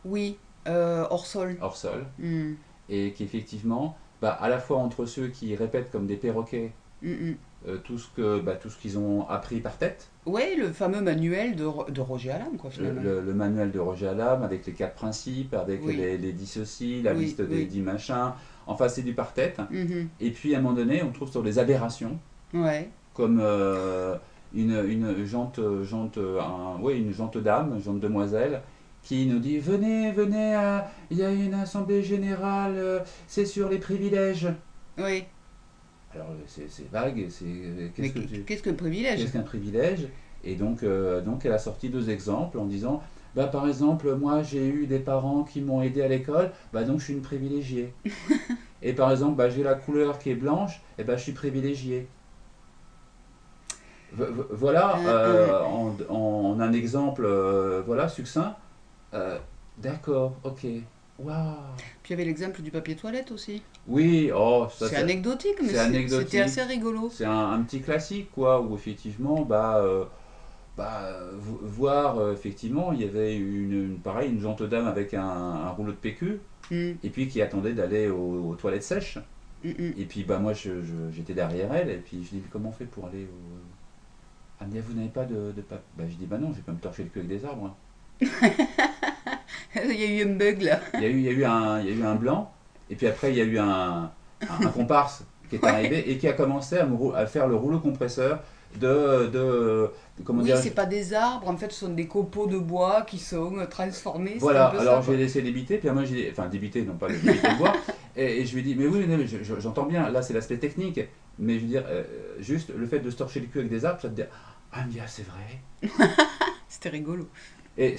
Oui, hors sol. hors sol, Hmm, et qu'effectivement, bah, à la fois entre ceux qui répètent comme des perroquets hmm. tout ce qu'ils ont appris par tête, Ouais, le fameux manuel de Roger Allam, quoi, finalement. le manuel de Roger Allam avec les quatre principes, avec Oui, les 10 ceci, la oui, liste des oui. 10 machins, enfin c'est du par tête. Mhm. Et puis à un moment donné, on trouve sur des aberrations, Ouais, comme une ouais, une jante dame, une jante demoiselle, qui nous dit venez, venez, il y a une assemblée générale, c'est sur les privilèges. oui. Alors c'est vague, Mais qu'est-ce qu'un privilège? qu'est-ce qu'un privilège? Et donc elle a sorti deux exemples en disant bah, par exemple, moi j'ai eu des parents qui m'ont aidé à l'école, bah, donc je suis une privilégiée. Et par exemple, bah, j'ai la couleur qui est blanche, et bah, je suis privilégiée. Voilà Un. en un exemple voilà, succinct. Euh, D'accord, ok. Waouh! Puis il y avait l'exemple du papier toilette aussi. Oui, oh, ça C'est anecdotique, mais c'est c'était anecdotique. assez rigolo. C'est un petit classique, quoi, où effectivement, voir, effectivement, il y avait pareil, une gente dame avec un rouleau de PQ, Hmm, et puis qui attendait d'aller aux toilettes sèches. hmm, hmm. Et puis, bah, moi, j'étais derrière elle, et puis je dis, comment on fait pour aller au. Ah, mais vous n'avez pas de papier. Bah, je dis, bah non, je vais pas me torcher le cul avec des arbres, hein. Il y a eu un bug là. Il y a eu un blanc, et puis après, il y a eu un comparse qui est Ouais. arrivé et qui a commencé à faire le rouleau compresseur comment Oui, dire. c'est pas des arbres, en fait, ce sont des copeaux de bois qui sont transformés. C'était un Voilà, peu ça, alors j'ai quoi. laissé débiter, puis moi j'ai enfin débiter, non pas débiter le bois, et je lui ai dit, mais oui, non, mais j'entends bien, là c'est l'aspect technique, mais je veux dire, juste le fait de se torcher le cul avec des arbres, ça te dit, ah mais c'est vrai. C'était rigolo. Mais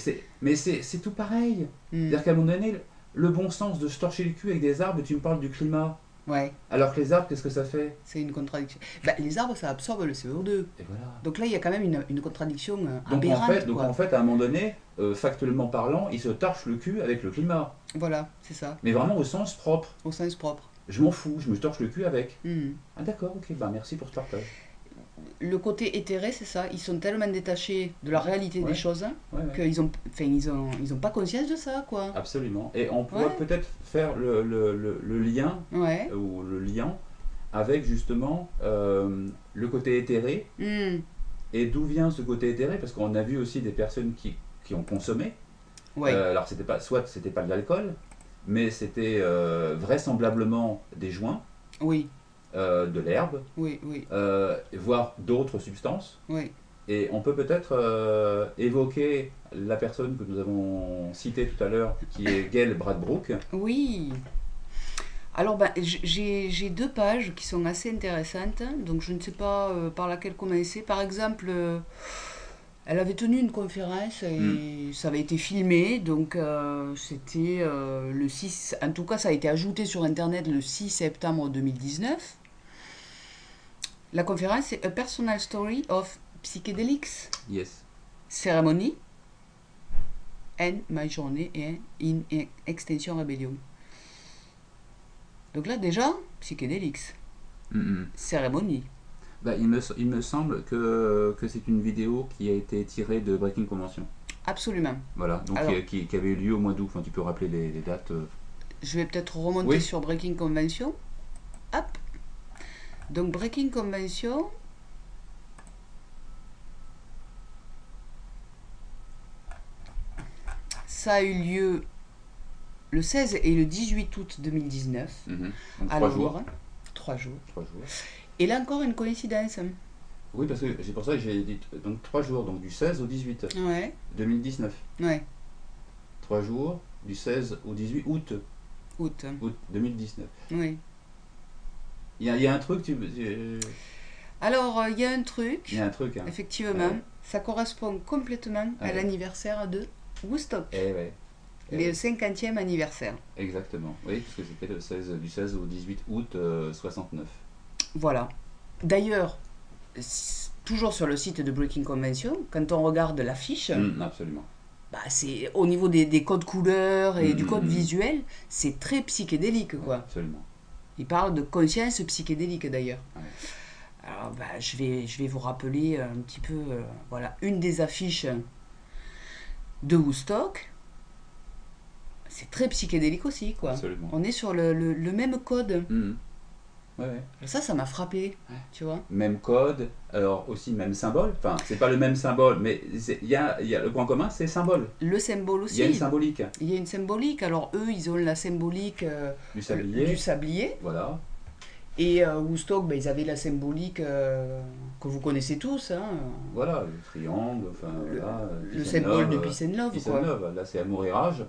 c'est tout pareil. Hmm, C'est-à-dire qu'à un moment donné, le bon sens de se torcher le cul avec des arbres, tu me parles du climat. ouais, Alors que les arbres, qu'est-ce que ça fait? c'est une contradiction. Bah, les arbres, ça absorbe le CO2. Et voilà. Donc là, il y a quand même une contradiction aberrante, Donc en quoi. fait, à un moment donné, factuellement parlant, ils se torchent le cul avec le climat. Voilà, c'est ça, Mais vraiment au sens propre. au sens propre. Je m'en fous, je me torche le cul avec. Hmm. Ah d'accord, ok, bah merci pour ce partage. Le côté éthéré, c'est ça. Ils sont tellement détachés de la réalité des Ouais, choses ouais, ouais. qu'ils ont, enfin, ils ont pas conscience de ça, quoi. Absolument. Et on pourrait Ouais, peut-être faire le lien, ouais. ou le lien, avec justement le côté éthéré. Hmm. Et d'où vient ce côté éthéré? Parce qu'on a vu aussi des personnes qui ont consommé. Ouais, Alors soit c'était pas de l'alcool, mais c'était vraisemblablement des joints, oui, de l'herbe, oui, oui, voire d'autres substances. oui. Et on peut peut-être évoquer la personne que nous avons citée tout à l'heure, qui est Gail Bradbrook. Oui. Alors, ben, j'ai deux pages qui sont assez intéressantes, donc je ne sais pas par laquelle commencer. Par exemple, elle avait tenu une conférence Hmm. et ça avait été filmé, donc c'était le 6, en tout cas ça a été ajouté sur Internet le 6 septembre 2019. La conférence c'est A Personal Story of Psychedelics Yes. Ceremony and My Journey in Extinction Rebellion. Donc là déjà, Psychedelics, Hmm, hmm. cérémonie. Bah, il me semble que c'est une vidéo qui a été tirée de Breaking Convention. Absolument. Voilà, donc Alors, qui avait eu lieu au mois d'août. Enfin, tu peux rappeler les dates. je vais peut-être remonter Oui. sur Breaking Convention. Hop. Donc Breaking Convention, ça a eu lieu le 16 et le 18 août 2019 Mhm. Donc à 3 jours. Londres. 3 jours. 3 jours. Et là encore, une coïncidence. Oui, parce que c'est pour ça que j'ai dit donc 3 jours, donc du 16 au 18 Ouais, 2019. ouais, 3 jours, du 16 au 18 août, août. août 2019. Oui. Il y a un truc, Alors, il y a un il y truc, a un truc, hein. effectivement, Ouais. ça correspond complètement à Ouais. l'anniversaire de Woodstock, Eh ouais. Eh le ouais. 50e anniversaire. Exactement. Oui, parce que c'était du 16 au 18 août 69. Voilà. D'ailleurs, toujours sur le site de Breaking Convention, quand on regarde l'affiche, Absolument. bah, c'est au niveau des codes couleurs et du code Mm. visuel, c'est très psychédélique, Ouais, quoi. absolument. Il parle de conscience psychédélique, d'ailleurs. Ouais. Alors, bah, je vais vous rappeler un petit peu, voilà, une des affiches de Woodstock. C'est très psychédélique aussi, quoi. Absolument. On est sur le même code. Ouais, ouais. Ça m'a frappé, tu vois. Même code, alors aussi même symbole. Enfin, c'est pas le même symbole, mais il y a le point commun, c'est symbole. Le symbole Il y a une aussi. symbolique Il y a une symbolique. Alors, eux, ils ont la symbolique du sablier. du sablier. Voilà. Et Woodstock, ben, ils avaient la symbolique que vous connaissez tous. Hein. Voilà, le triangle, enfin Le, voilà. le Peace and symbole love, de Peace and Love, Peace quoi. and love. Là, c'est amour et rage.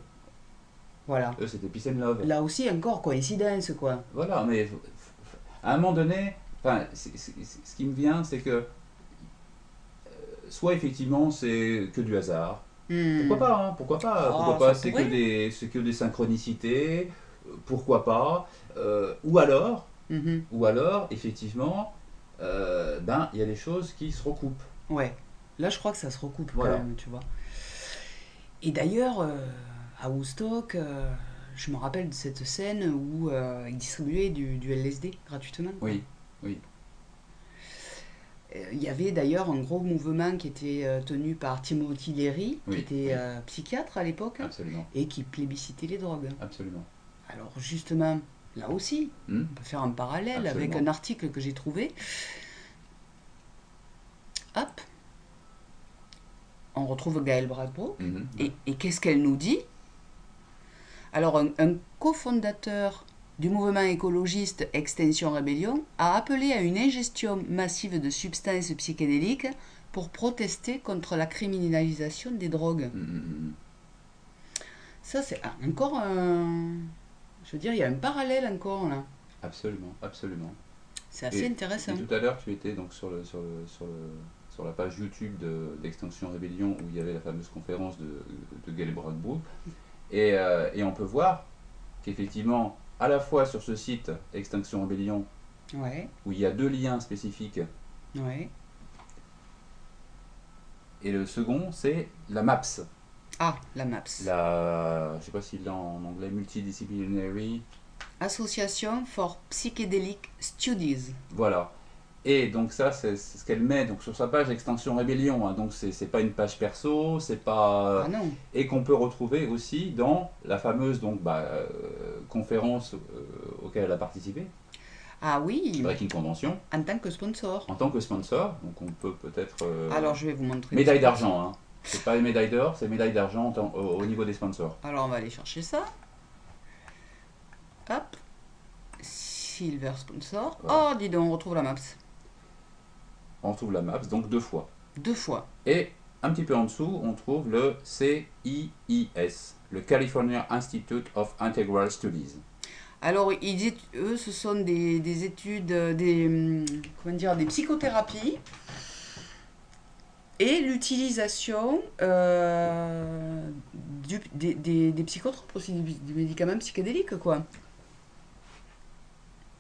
Voilà. Eux, c'était peace and love. Là aussi, encore coïncidence, quoi. Voilà, mais à un moment donné, enfin, ce qui me vient, c'est que soit effectivement c'est que du hasard. Pourquoi pas, hein, pourquoi pas, Oh, pourquoi pas, ça c'est que pourrait. des synchronicités, pourquoi pas, ou alors, Mhm. effectivement, ben, il y a des choses qui se recoupent. Ouais. Là, je crois que ça se recoupe quand Voilà. même, tu vois. Et d'ailleurs, à Woodstock, je me rappelle de cette scène où ils distribuaient du LSD gratuitement, quoi. Oui, oui, Il y avait d'ailleurs un gros mouvement qui était tenu par Timothy Leary, qui oui, était oui, psychiatre à l'époque, absolument, et qui plébiscitait les drogues. absolument. Alors justement, là aussi, Hmm, on peut faire un parallèle avec absolument. un article que j'ai trouvé. Hop, on retrouve Gaël Bradbrook. Mhm, Et qu'est-ce qu'elle nous dit? Alors, un cofondateur du mouvement écologiste Extinction Rebellion a appelé à une ingestion massive de substances psychédéliques pour protester contre la criminalisation des drogues. mhm. Ça, c'est encore un... Je veux dire, il y a un parallèle encore là. Absolument, absolument. C'est assez Et, intéressant. et tout à l'heure, tu étais donc sur la page YouTube d'Extinction Rebellion où il y avait la fameuse conférence de Gail Bradbrook. Et on peut voir qu'effectivement, à la fois sur ce site Extinction Rebellion, Ouais, où il y a 2 liens spécifiques, ouais. et le second, c'est la MAPS. Ah, la MAPS. Je ne sais pas s'il l'a en anglais, Multidisciplinary. Association for Psychedelic Studies. Voilà. Et donc ça, c'est ce qu'elle met donc, sur sa page Extinction Rebellion. Hein. Donc c'est pas une page perso, c'est pas... Ah non. Et qu'on peut retrouver aussi dans la fameuse donc, conférence auquel elle a participé, Ah oui, Breaking Convention, en tant que sponsor. en tant que sponsor. Donc on peut peut-être... Alors, je vais vous montrer. médaille d'argent, hein. C'est pas une médaille d'or, c'est médaille d'argent au niveau des sponsors. Alors, on va aller chercher ça. Hop. Silver sponsor. Voilà. Oh, dis donc, on retrouve la MAPS. On trouve la MAPS, donc 2 fois. 2 fois. Et un petit peu en dessous, on trouve le CIIS, le California Institute of Integral Studies. Alors, eux, ce sont des études, comment dire, des psychothérapies et l'utilisation des psychotropes aussi, des médicaments psychédéliques, quoi.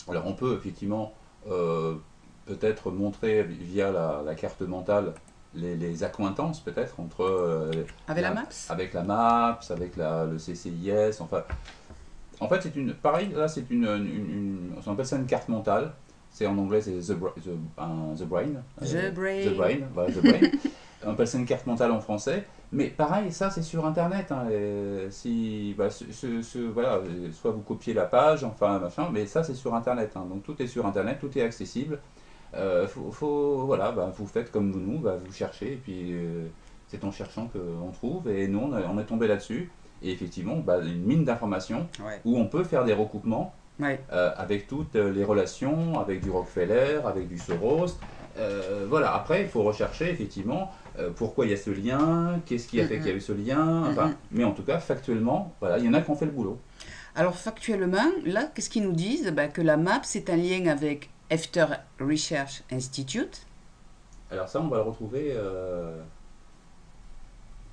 Alors on peut effectivement peut-être montrer via la carte mentale les accointances peut-être entre Avec la MAPS. avec la MAPS, avec le CCIS, enfin en fait c'est pareil là c'est on appelle ça une carte mentale, c'est en anglais c'est the Brain, The Brain. The Brain, voilà, The Brain. On appelle ça une carte mentale en français, mais pareil, ça c'est sur internet. Hein, voilà, soit vous copiez la page, enfin machin, mais ça c'est sur internet. Hein, donc tout est sur internet, tout est accessible. Voilà, vous faites comme nous, vous cherchez, et puis c'est en cherchant qu'on trouve, et nous on est tombé là-dessus, et effectivement, une mine d'informations Ouais. où on peut faire des recoupements Ouais. avec toutes les relations, avec du Rockefeller, avec du Soros. Voilà, après, il faut rechercher effectivement pourquoi il y a ce lien, qu'est-ce qui Mm, a fait qu'il y a mm, eu ce lien, mm, enfin, mm. mais en tout cas, factuellement, voilà, il y en a qui ont fait le boulot. Alors factuellement, là, qu'est-ce qu'ils nous disent? Ben, que la MAP, c'est un lien avec After Research Institute. Alors ça, on va le retrouver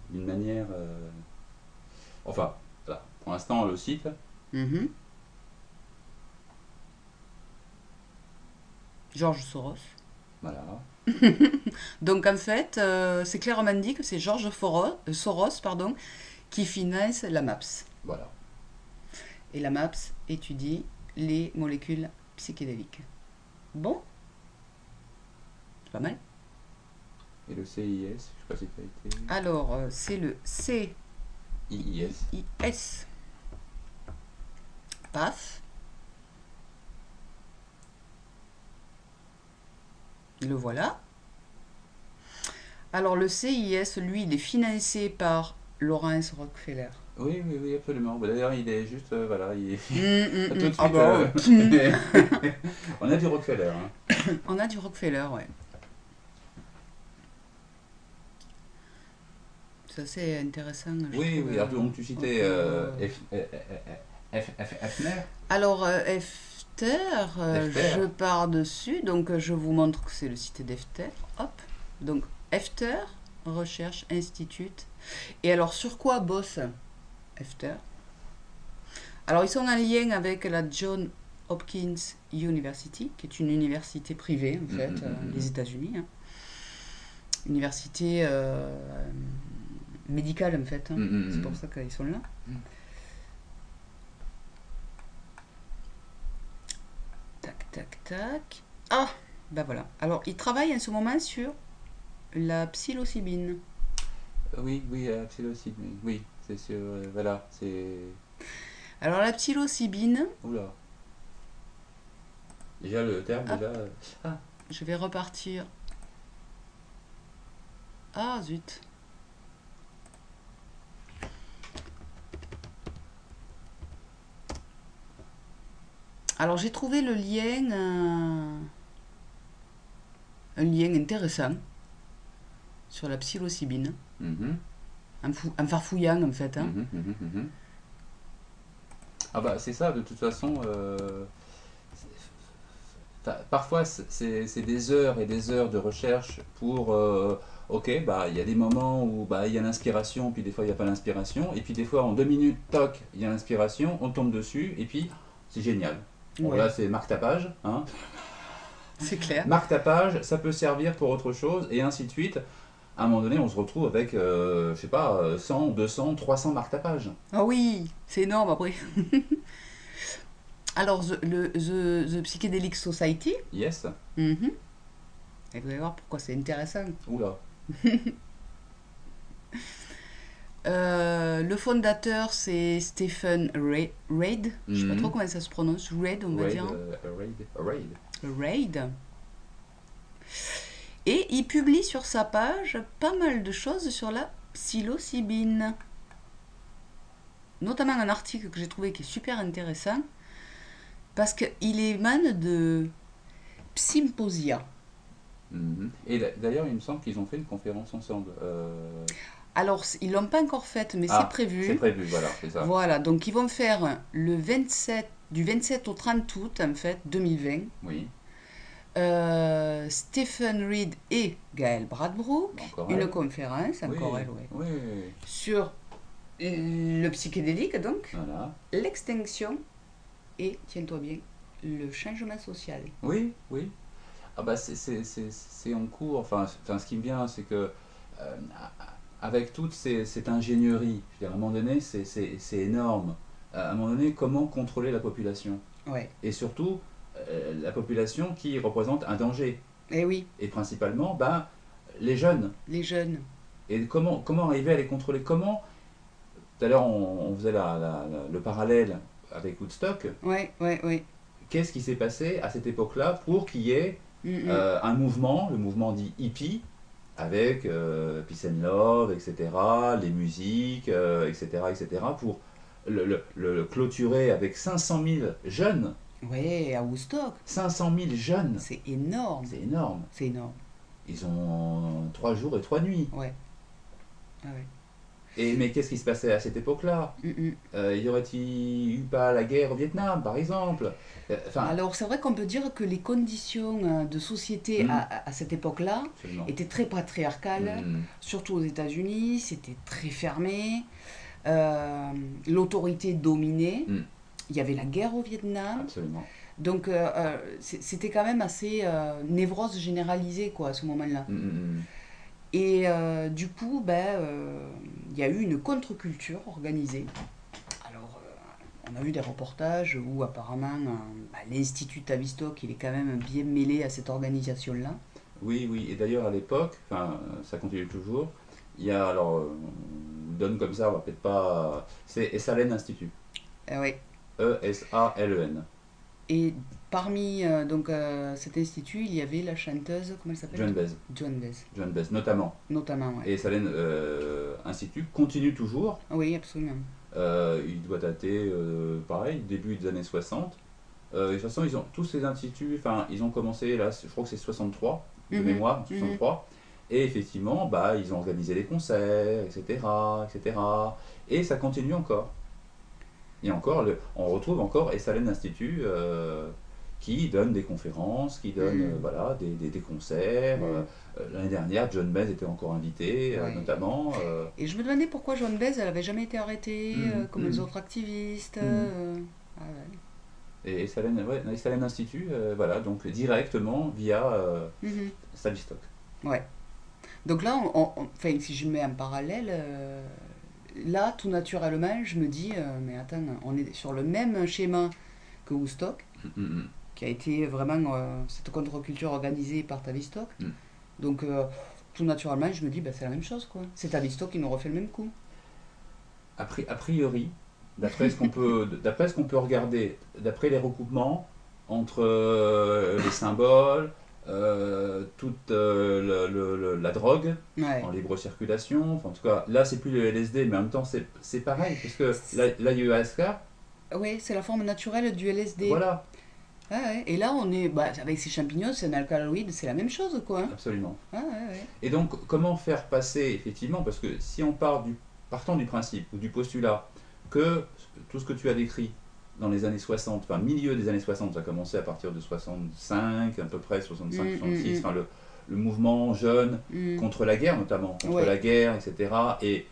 d'une manière... enfin, voilà, pour l'instant, le site, Mhm. George Soros. voilà, Donc en fait, c'est clairement dit que c'est Soros, pardon, qui finance la MAPS. voilà. Et la MAPS étudie les molécules psychédéliques. Bon, c'est pas mal. Et le CIS, je sais pas si ça a été... Alors, c'est le IIS. CIS. Paf. Le voilà. Alors le CIS, lui, il est financé par Lawrence Rockefeller. Oui, oui, oui, absolument. Bah, d'ailleurs, il est juste, voilà, il est tout de Ah suite... bah ouais. on a du Rockefeller, hein. On a du Rockefeller, ouais. C'est assez intéressant, je Oui, trouve. oui, alors donc tu citais Hefner. Alors, Efter, je Hefter. pars dessus, donc je vous montre que c'est le site d'Efter. Hop. Donc, Efter, Recherche Institute. Et alors, sur quoi bosse Efter? Alors, ils sont en lien avec la John Hopkins University, qui est une université privée, en fait, des États-Unis. Hein. Université médicale, en fait. Hein. C'est pour ça qu'ils sont là. Tac, tac, tac. Ah, bah voilà. Alors, ils travaillent en ce moment sur la psilocybine. Oui, oui, psilocybine, oui, oui, c'est sûr, voilà, c'est... Alors, la psilocybine, Oula, déjà le terme, hop, déjà... Ah, je vais repartir. Ah, zut. Alors, j'ai trouvé le lien, un lien intéressant sur la psilocybine, mhm, en farfouillant en fait. Hein. mhm, mhm, mhm. Ah bah c'est ça, de toute façon, parfois c'est des heures et des heures de recherche pour... ok, bah il y a des moments où bah, il y a l'inspiration, puis des fois il n'y a pas l'inspiration, et puis des fois en 2 minutes, toc, il y a l'inspiration, on tombe dessus, et puis c'est génial. Bon Ouais, là c'est marque ta page, hein. c'est clair. Marque ta page, ça peut servir pour autre chose, et ainsi de suite. À un moment donné, on se retrouve avec, je sais pas, 100, 200, 300 marque ta page. Ah oui, c'est énorme après. Alors, the Psychedelic Society, Yes. mhm. Et vous allez voir pourquoi c'est intéressant. Oula. Le fondateur, c'est Stephen Reid. Je sais pas trop Mhm. comment ça se prononce. Reid, on va Raid, dire. raid. Reid. Et il publie sur sa page pas mal de choses sur la psilocybine. Notamment un article que j'ai trouvé qui est super intéressant parce qu'il émane de Psymposia. Mhm. Et d'ailleurs, il me semble qu'ils ont fait une conférence ensemble. Alors, ils l'ont pas encore faite, mais c'est Ah, c'est prévu. prévu, voilà, c'est ça. Voilà, donc ils vont faire du 27 au 30 août, en fait, 2020. Oui, Stephen Reed et Gaël Bradbrook, encore une elle. conférence, Oui, encore elle, ouais, oui, sur le psychédélique, donc, voilà. l'extinction et, tiens-toi bien, le changement social. Oui, oui. Ah bah c'est en cours. Enfin, ce qui me vient, c'est que euh, avec toute cette ingénierie, je veux dire, à un moment donné, c'est énorme. À un moment donné, comment contrôler la population? Ouais, Et surtout, la population qui représente un danger. et oui, Et principalement, ben, les jeunes. les jeunes. Et comment arriver à les contrôler? Comment? Tout à l'heure, on faisait le parallèle avec Woodstock. Ouais, ouais, ouais. Qu'est-ce qui s'est passé à cette époque-là pour qu'il y ait Mm, un mouvement, le mouvement dit hippie, avec Peace and Love, etc., les musiques, etc., etc., pour le clôturer avec 500 000 jeunes. Ouais, à Woodstock. 500 000 jeunes, C'est énorme. c'est énorme. C'est énorme. Ils ont 3 jours et 3 nuits. Ouais. Ah ouais. Mais qu'est-ce qui se passait à cette époque-là? Mm. Y aurait-il eu pas la guerre au Vietnam, par exemple? Enfin, Alors, c'est vrai qu'on peut dire que les conditions de société hum, à cette époque-là absolument. étaient très patriarcales, Hum, surtout aux États-Unis, c'était très fermé, euh, l'autorité dominait, hum, il y avait la guerre au Vietnam, absolument. donc c'était quand même assez névrose généralisée quoi, à ce moment-là. Hum. Et du coup, ben, il y a eu une contre-culture organisée. Alors, on a vu des reportages où apparemment bah, l'Institut Tavistock, il est quand même bien mêlé à cette organisation-là. Oui, oui. Et d'ailleurs, à l'époque, enfin, ça continue toujours. Il y a, alors, on donne comme ça, on va peut-être pas. C'est Esalen Institut. Ouais. Esalen. Et parmi donc, cet institut, il y avait la chanteuse, comment elle s'appelle? John Bez. Joan Baez, John Bez, notamment. notamment, ouais. Et Esalen Institut continue toujours. Oui, absolument. Il doit dater, pareil, début des années 60. Et de toute façon, ils ont, tous ces instituts, enfin, ils ont commencé, là, je crois que c'est 63, de Mhm, mémoire, mhm. 63. Et effectivement, bah, ils ont organisé des concerts, etc., etc. Et cetera. Et ça continue encore. Et encore, on retrouve encore Esalen Institut qui donne des conférences, qui donne Mhm, voilà, des concerts. mhm. L'année dernière, John Baez était encore invité, Ouais. notamment. Et je me demandais pourquoi Joan Baez, elle avait jamais été arrêtée, Mhm, comme les mhm, autres activistes. mhm. Ah ouais. Et Salem, ouais, Salem Institute, voilà, donc directement via Mhm. Tavistock. Ouais. Donc là, enfin, si je mets en parallèle, là, tout naturellement, je me dis, mais attends, on est sur le même schéma que Woodstock, Mm, qui a été vraiment cette contre-culture organisée par Tavistock. mm, mm. Donc, tout naturellement, je me dis, bah, c'est la même chose, quoi. C'est Tavistock qui nous refait le même coup. A priori, d'après ce qu'on peut regarder, d'après les recoupements entre les symboles, toute la drogue Ouais. en libre circulation, enfin, en tout cas, là c'est plus le LSD, mais en même temps c'est pareil, parce que l'ayahuasca, Oui, c'est la forme naturelle du LSD. voilà, Ah ouais. Et là, on est, bah, avec ces champignons, c'est un alcaloïde, c'est la même chose, quoi. Hein. absolument. Ah ouais, ouais. Et donc, comment faire passer, effectivement, parce que si on partant du principe ou du postulat que tout ce que tu as décrit dans les années 60, enfin milieu des années 60, ça a commencé à partir de 65, à peu près 65, Hum, 66, hum, enfin le mouvement jeune hum. contre la guerre notamment, contre Ouais. la guerre, etc., et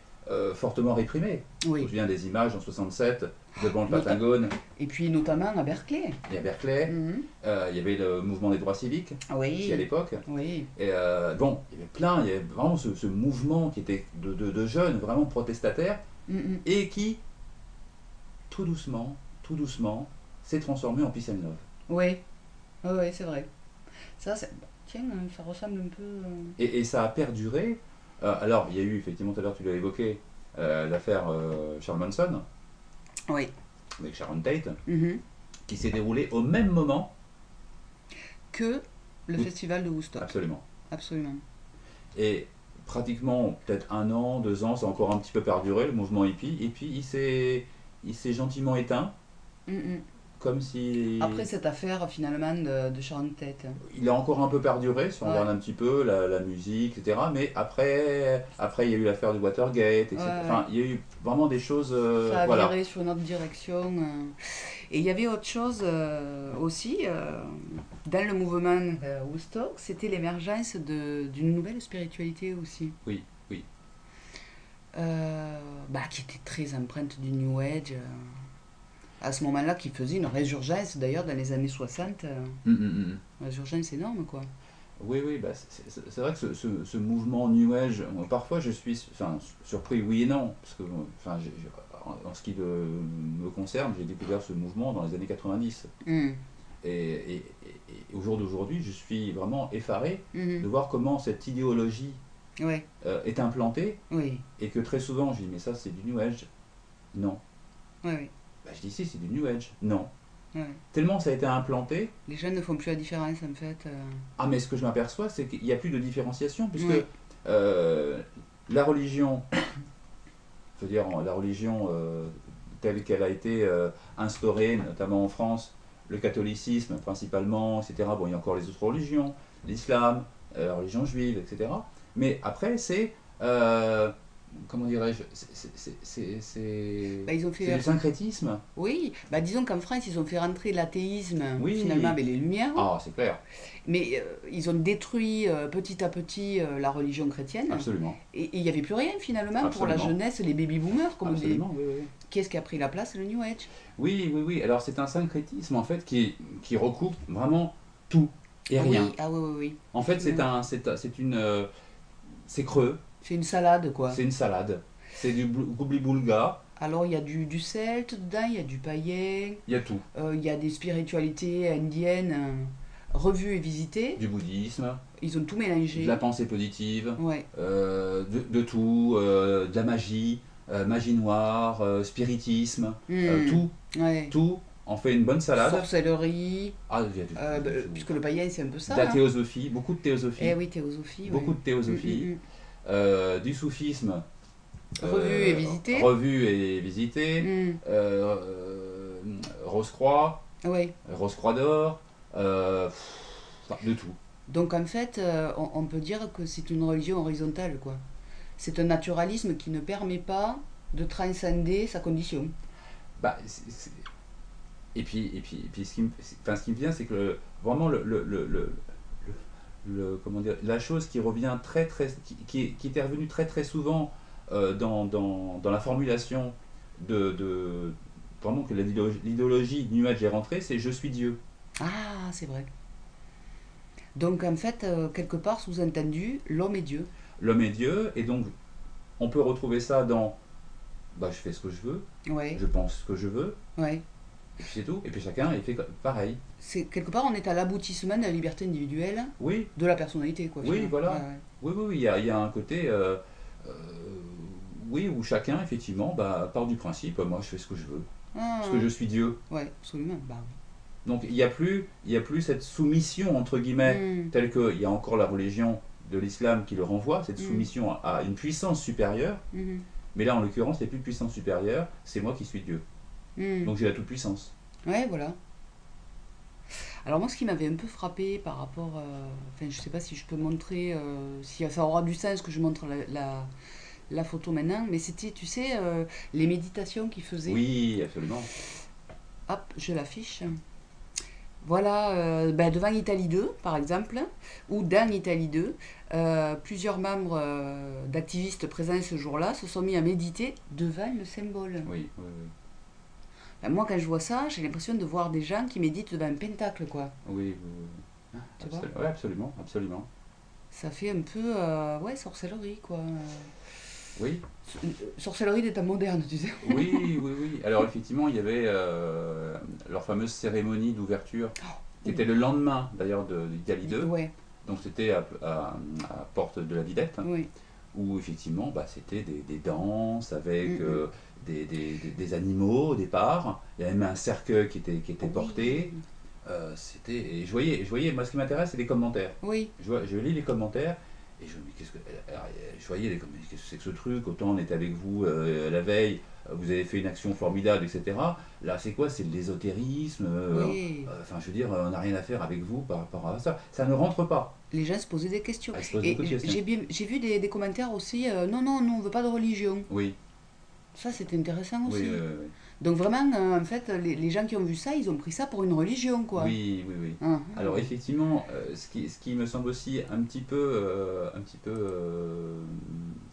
fortement réprimé. Je me Oui. souviens des images en 67 devant le Nota- Pentagone Et puis, notamment à Berkeley. et à Berkeley. Mhm. Il y avait le mouvement des droits civiques aussi à Oui. l'époque. Oui. Et bon, il y avait vraiment ce mouvement qui était de jeunes vraiment protestataires Mhm. et qui, tout doucement, s'est transformé en peace and love. Oui. Oui, oui, c'est vrai. Ça, c'est... Tiens, ça ressemble un peu... Et ça a perduré. Alors, il y a eu, effectivement, tout à l'heure tu l'as évoqué, l'affaire Charles Manson Oui. avec Sharon Tate, Mhm. qui s'est déroulée au même moment. Que le Oui, festival de Woodstock. absolument. Absolument. Et pratiquement, peut-être 1 an, 2 ans, ça a encore un petit peu perduré, le mouvement hippie, et puis il s'est gentiment éteint, Mhm. comme si Après cette affaire, finalement, de Sharon Tate. il a encore un peu perduré, si on Ouais. regarde un petit peu la musique, etc. Mais après, il y a eu l'affaire du Watergate, Ouais, etc. ouais. Enfin, il y a eu vraiment des choses. Ça a Voilà. viré sur une autre direction. Et il y avait autre chose aussi dans le mouvement Woodstock, c'était l'émergence d'une nouvelle spiritualité aussi, Oui, oui. bah, qui était très empreinte du New Age. À ce moment-là, qui faisait une résurgence d'ailleurs dans les années 60. Hum, hum, hum. Une résurgence énorme, quoi. Oui, oui, bah, c'est vrai que ce mouvement New Age, moi, parfois je suis enfin, surpris, oui et non. Parce que, enfin, en ce qui me concerne, j'ai découvert ce mouvement dans les années 90. Hum, Et au jour d'aujourd'hui, je suis vraiment effaré de mhm. voir comment cette idéologie Ouais, est implantée oui, et que très souvent je dis mais ça c'est du New Age. Non. ouais, ouais, Bah, je dis si c'est du New Age. Non. ouais. Tellement ça a été implanté. Les jeunes ne font plus la différence en fait. Ah mais ce que je m'aperçois c'est qu'il n'y a plus de différenciation puisque Ouais. euh, la religion, je veux dire la religion telle qu'elle a été instaurée, notamment en France, le catholicisme principalement, etc. Bon, il y a encore les autres religions, l'islam, la religion juive, etc. Mais après, c'est, comment dirais-je, Bah, ils ont c'est fait. du syncrétisme. Oui, bah, disons qu'en France, ils ont fait rentrer l'athéisme finalement Oui, avec les Lumières, ah, c'est clair, mais ils ont détruit petit à petit la religion chrétienne. absolument, Et il n'y avait plus rien finalement pour la absolument, jeunesse, les baby-boomers, comme on dit. absolument, oui, oui. Qu'est-ce qui a pris la place? Le New Age. Oui, oui, oui. Alors c'est un syncrétisme en fait qui recoupe vraiment tout et Ah rien. oui, ah oui, oui, oui, En fait, absolument. c'est une, c'est creux, C'est une salade, quoi. c'est une salade, c'est du goubli-boulga, Alors il y a du celte dedans, il y a du païen, il y a tout. il y a des spiritualités indiennes revues et visitées. Du bouddhisme, Ils ont tout de la mélangé. pensée positive, Ouais. de tout, de la magie, magie noire, spiritisme, Hmm, tout, ouais. tout en fait une bonne salade. Sorcellerie, Ah, il y a bah, de tout. puisque le païen c'est un peu De ça, la hein. théosophie, beaucoup de Eh théosophie, oui, théosophie, ouais. beaucoup de théosophie, Mm. du soufisme, Revue et visitée. revu et visité, Hmm, Rose-Croix, ouais. Rose-Croix d'Or, enfin, de tout. Donc en fait, on peut dire que c'est une religion horizontale, quoi. C'est un naturalisme qui ne permet pas de transcender sa condition. Bah, et puis enfin, ce qui me vient, c'est que vraiment comment dire, la chose qui revient qui était revenue très très souvent dans la formulation de vraiment que l'idéologie New Age est rentrée, c'est je suis Dieu. Ah, c'est vrai. Donc en fait, quelque part, sous-entendu, l'homme est Dieu. L'homme est Dieu, et donc on peut retrouver ça dans bah, je fais ce que je veux, Ouais, je pense ce que je veux, ouais. et puis c'est tout. Et puis chacun il fait pareil. C'est, quelque part, on est à l'aboutissement de la liberté individuelle, Oui, de la personnalité, quoi, oui, finalement. Ouais, voilà. ouais. Oui, oui, oui, il y a un côté, euh, oui, où chacun, effectivement, bah, part du principe, moi, je fais ce que je veux, parce que Ah, je suis Dieu. ouais, absolument. Bah Donc, il y a plus cette soumission, entre oui. guillemets, telle qu'il y a encore la religion de l'islam qui le renvoie, cette Hmm, soumission à une puissance supérieure. hmm, Mais là, en l'occurrence, il n'y a plus de puissance supérieure, c'est moi qui suis Dieu. hmm. Donc, j'ai la toute-puissance. Ouais, voilà. Alors moi, ce qui m'avait un peu frappé par rapport, enfin, je sais pas si je peux montrer, si ça aura du sens que je montre la photo maintenant, mais c'était, tu sais, les méditations qu'ils faisaient. Oui, absolument. Hop, je l'affiche. Voilà, ben, devant Italie 2, par exemple, ou dans Italie 2, plusieurs membres d'activistes présents ce jour-là se sont mis à méditer devant le symbole. Oui, oui, oui. Ben, moi, quand je vois ça, j'ai l'impression de voir des gens qui méditent devant un pentacle, quoi. Oui, oui, oui. Tu vois? Ouais, absolument, absolument. Ça fait un peu, ouais, sorcellerie, quoi. Oui, Sorcellerie des temps modernes, tu sais. oui, oui, oui. Alors effectivement, il y avait leur fameuse cérémonie d'ouverture, qui Ouh, était le lendemain d'ailleurs d'Italie 2. ouais, Donc c'était à Porte de la Villette, oui. où effectivement bah, c'était des danses avec Mm, mm. des animaux au départ. Il y avait même un cercueil qui était porté. Oui, Et je voyais, moi ce qui m'intéresse, c'est les commentaires. oui, Je lis les commentaires et je me dis, qu'est-ce que. Alors, je voyais les commentaires, qu'est-ce que c'est que ce truc? Autant on était avec vous la veille, vous avez fait une action formidable, etc. Là, c'est quoi? C'est de l'ésotérisme. oui. Enfin, je veux dire, on n'a rien à faire avec vous par rapport à ça. Ça ne rentre pas. Les gens se posaient des questions. Elle se pose beaucoup de Et questions. j'ai vu des commentaires aussi, non, non, nous, on veut pas de religion. Oui, Ça, c'était intéressant oui, aussi. oui, oui. Donc vraiment, en fait, les gens qui ont vu ça, ils ont pris ça pour une religion, quoi. Oui, oui, oui. Ah, Alors effectivement, ce qui me semble aussi un petit peu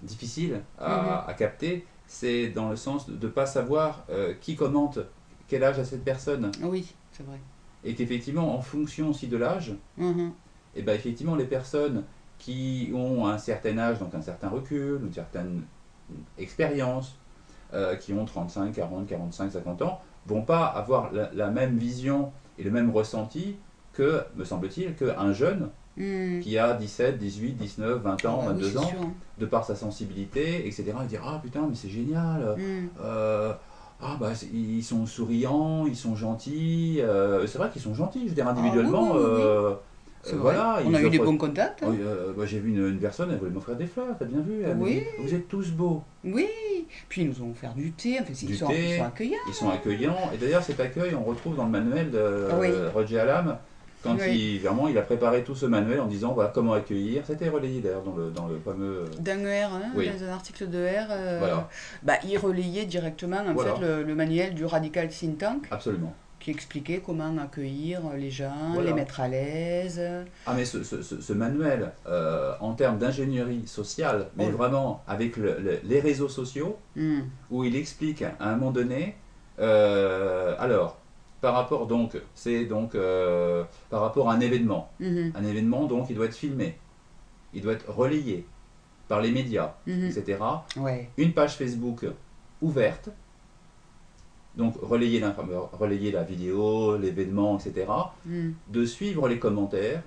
difficile mhm. à capter, c'est dans le sens de ne pas savoir qui commente, quel âge a cette personne. Oui, c'est vrai. Et qu'effectivement, en fonction aussi de l'âge, Mhm. et ben effectivement, les personnes qui ont un certain âge, donc un certain recul, une certaine expérience, qui ont 35, 40, 45, 50 ans, vont pas avoir la même vision et le même ressenti que, me semble-t-il, qu'un jeune Hmm. qui a 17, 18, 19, 20 Ah ans, bah oui, 22 c'est ans, sûr, hein. de par sa sensibilité, etc. Et dire ah putain, mais c'est génial, Hmm. euh, ah bah ils sont souriants, ils sont gentils, c'est vrai qu'ils sont gentils, je veux dire Ah oui, oui, individuellement, oui, oui. c'est vrai. Voilà, On a ils eu des offrent. bons contacts, Oh, hein. moi, j'ai vu une personne, elle voulait m'offrir des fleurs, t'as bien vu? Elle m'a dit, Oui, vous êtes tous beaux. oui. Puis ils nous ont offert du thé. Enfin, Du ils sont thé, accueillants. ils sont accueillants. Et d'ailleurs, cet accueil, on retrouve dans le manuel de Oui, Roger Alam, quand oui. vraiment, il a préparé tout ce manuel en disant voilà comment accueillir. C'était relayé d'ailleurs dans le fameux. Dans le R, hein, Oui, dans un article de R, voilà, bah, il relayait directement en fait voilà, le manuel du Radical Think Tank absolument. qui expliquait comment accueillir les gens, les Voilà. mettre à l'aise. Ah, mais ce manuel, en termes d'ingénierie sociale, mais Oh, vraiment avec les réseaux sociaux, hum, où il explique à un moment donné, alors, par rapport donc, c'est donc par rapport à un événement. mhm, Un événement, donc, il doit être filmé, il doit être relayé par les médias, mhm. etc. Ouais. Une page Facebook ouverte, donc relayer la vidéo, l'événement, etc. Hum, De suivre les commentaires,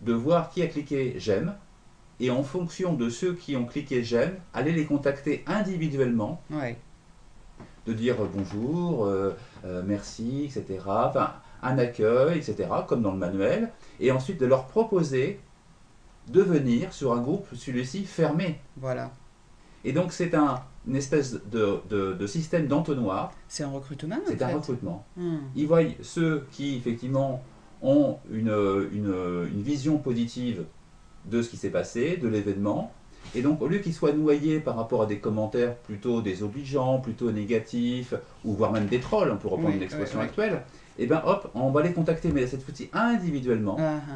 de voir qui a cliqué j'aime, et en fonction de ceux qui ont cliqué j'aime, aller les contacter individuellement, ouais. de dire bonjour, merci, etc. Enfin, un accueil, etc., comme dans le manuel, et ensuite de leur proposer de venir sur un groupe, celui-ci fermé. Voilà. Et donc c'est une espèce de système d'entonnoir, C'est un recrutement en c'est un fait. recrutement. Hum, Ils voient ceux qui effectivement ont une vision positive de ce qui s'est passé, de l'événement, et donc au lieu qu'ils soient noyés par rapport à des commentaires plutôt désobligeants, plutôt négatifs, ou voire même des trolls, hein, pour reprendre oui, une oui, expression oui. actuelle, et bien hop, on va les contacter, mais cette fois-ci individuellement. Ah, ah.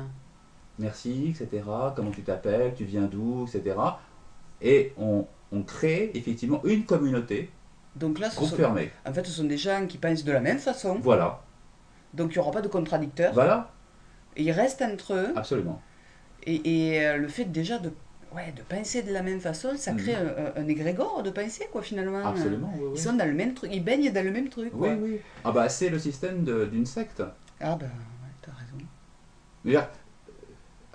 Merci, etc. Comment tu t'appelles, tu viens d'où, etc. Et on crée effectivement une communauté, Donc là, groupe fermé. en fait, ce sont des gens qui pensent de la même façon. Voilà, Donc il n'y aura pas de contradicteurs. voilà, Et ils restent entre eux. absolument. Et le fait déjà ouais, de penser de la même façon, ça crée Mhm. un égrégore de pensée, quoi, finalement. Absolument, oui, Ils oui. sont dans le même truc, ils baignent dans le même truc, Oui, quoi. oui. Ah bah c'est le système d'une secte. Ah bah, ouais, t'as raison. C'est-à-dire,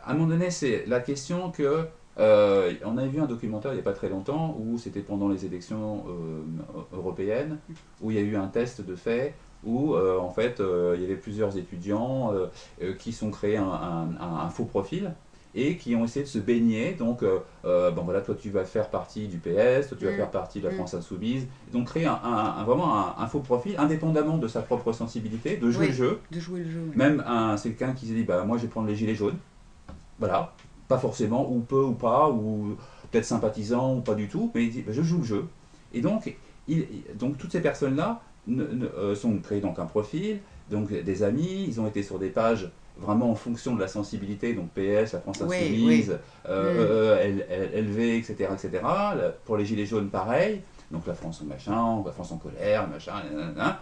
à un moment donné, c'est la question que. On avait vu un documentaire il n'y a pas très longtemps où c'était pendant les élections européennes où il y a eu un test de fait où en fait il y avait plusieurs étudiants qui sont créés un faux profil et qui ont essayé de se baigner. Donc, bon voilà, toi tu vas faire partie du PS, toi tu vas Mm, faire partie de la mm. France Insoumise. Donc créer vraiment un faux profil indépendamment de sa propre sensibilité, de jouer le Oui, jeu. de jouer le jeu, oui. Même c'est quelqu'un qui s'est dit bah moi je vais prendre les gilets jaunes. Voilà, pas forcément, ou peu ou pas, ou peut-être sympathisant ou pas du tout, mais il dit bah, je joue le jeu. Et donc, donc toutes ces personnes-là sont créées donc un profil, donc des amis, ils ont été sur des pages vraiment en fonction de la sensibilité, donc PS, la France Oui, oui. Insoumise, Mm. LV, etc., etc. Pour les Gilets jaunes, pareil, donc la France en machin, la France en colère, machin, nanana.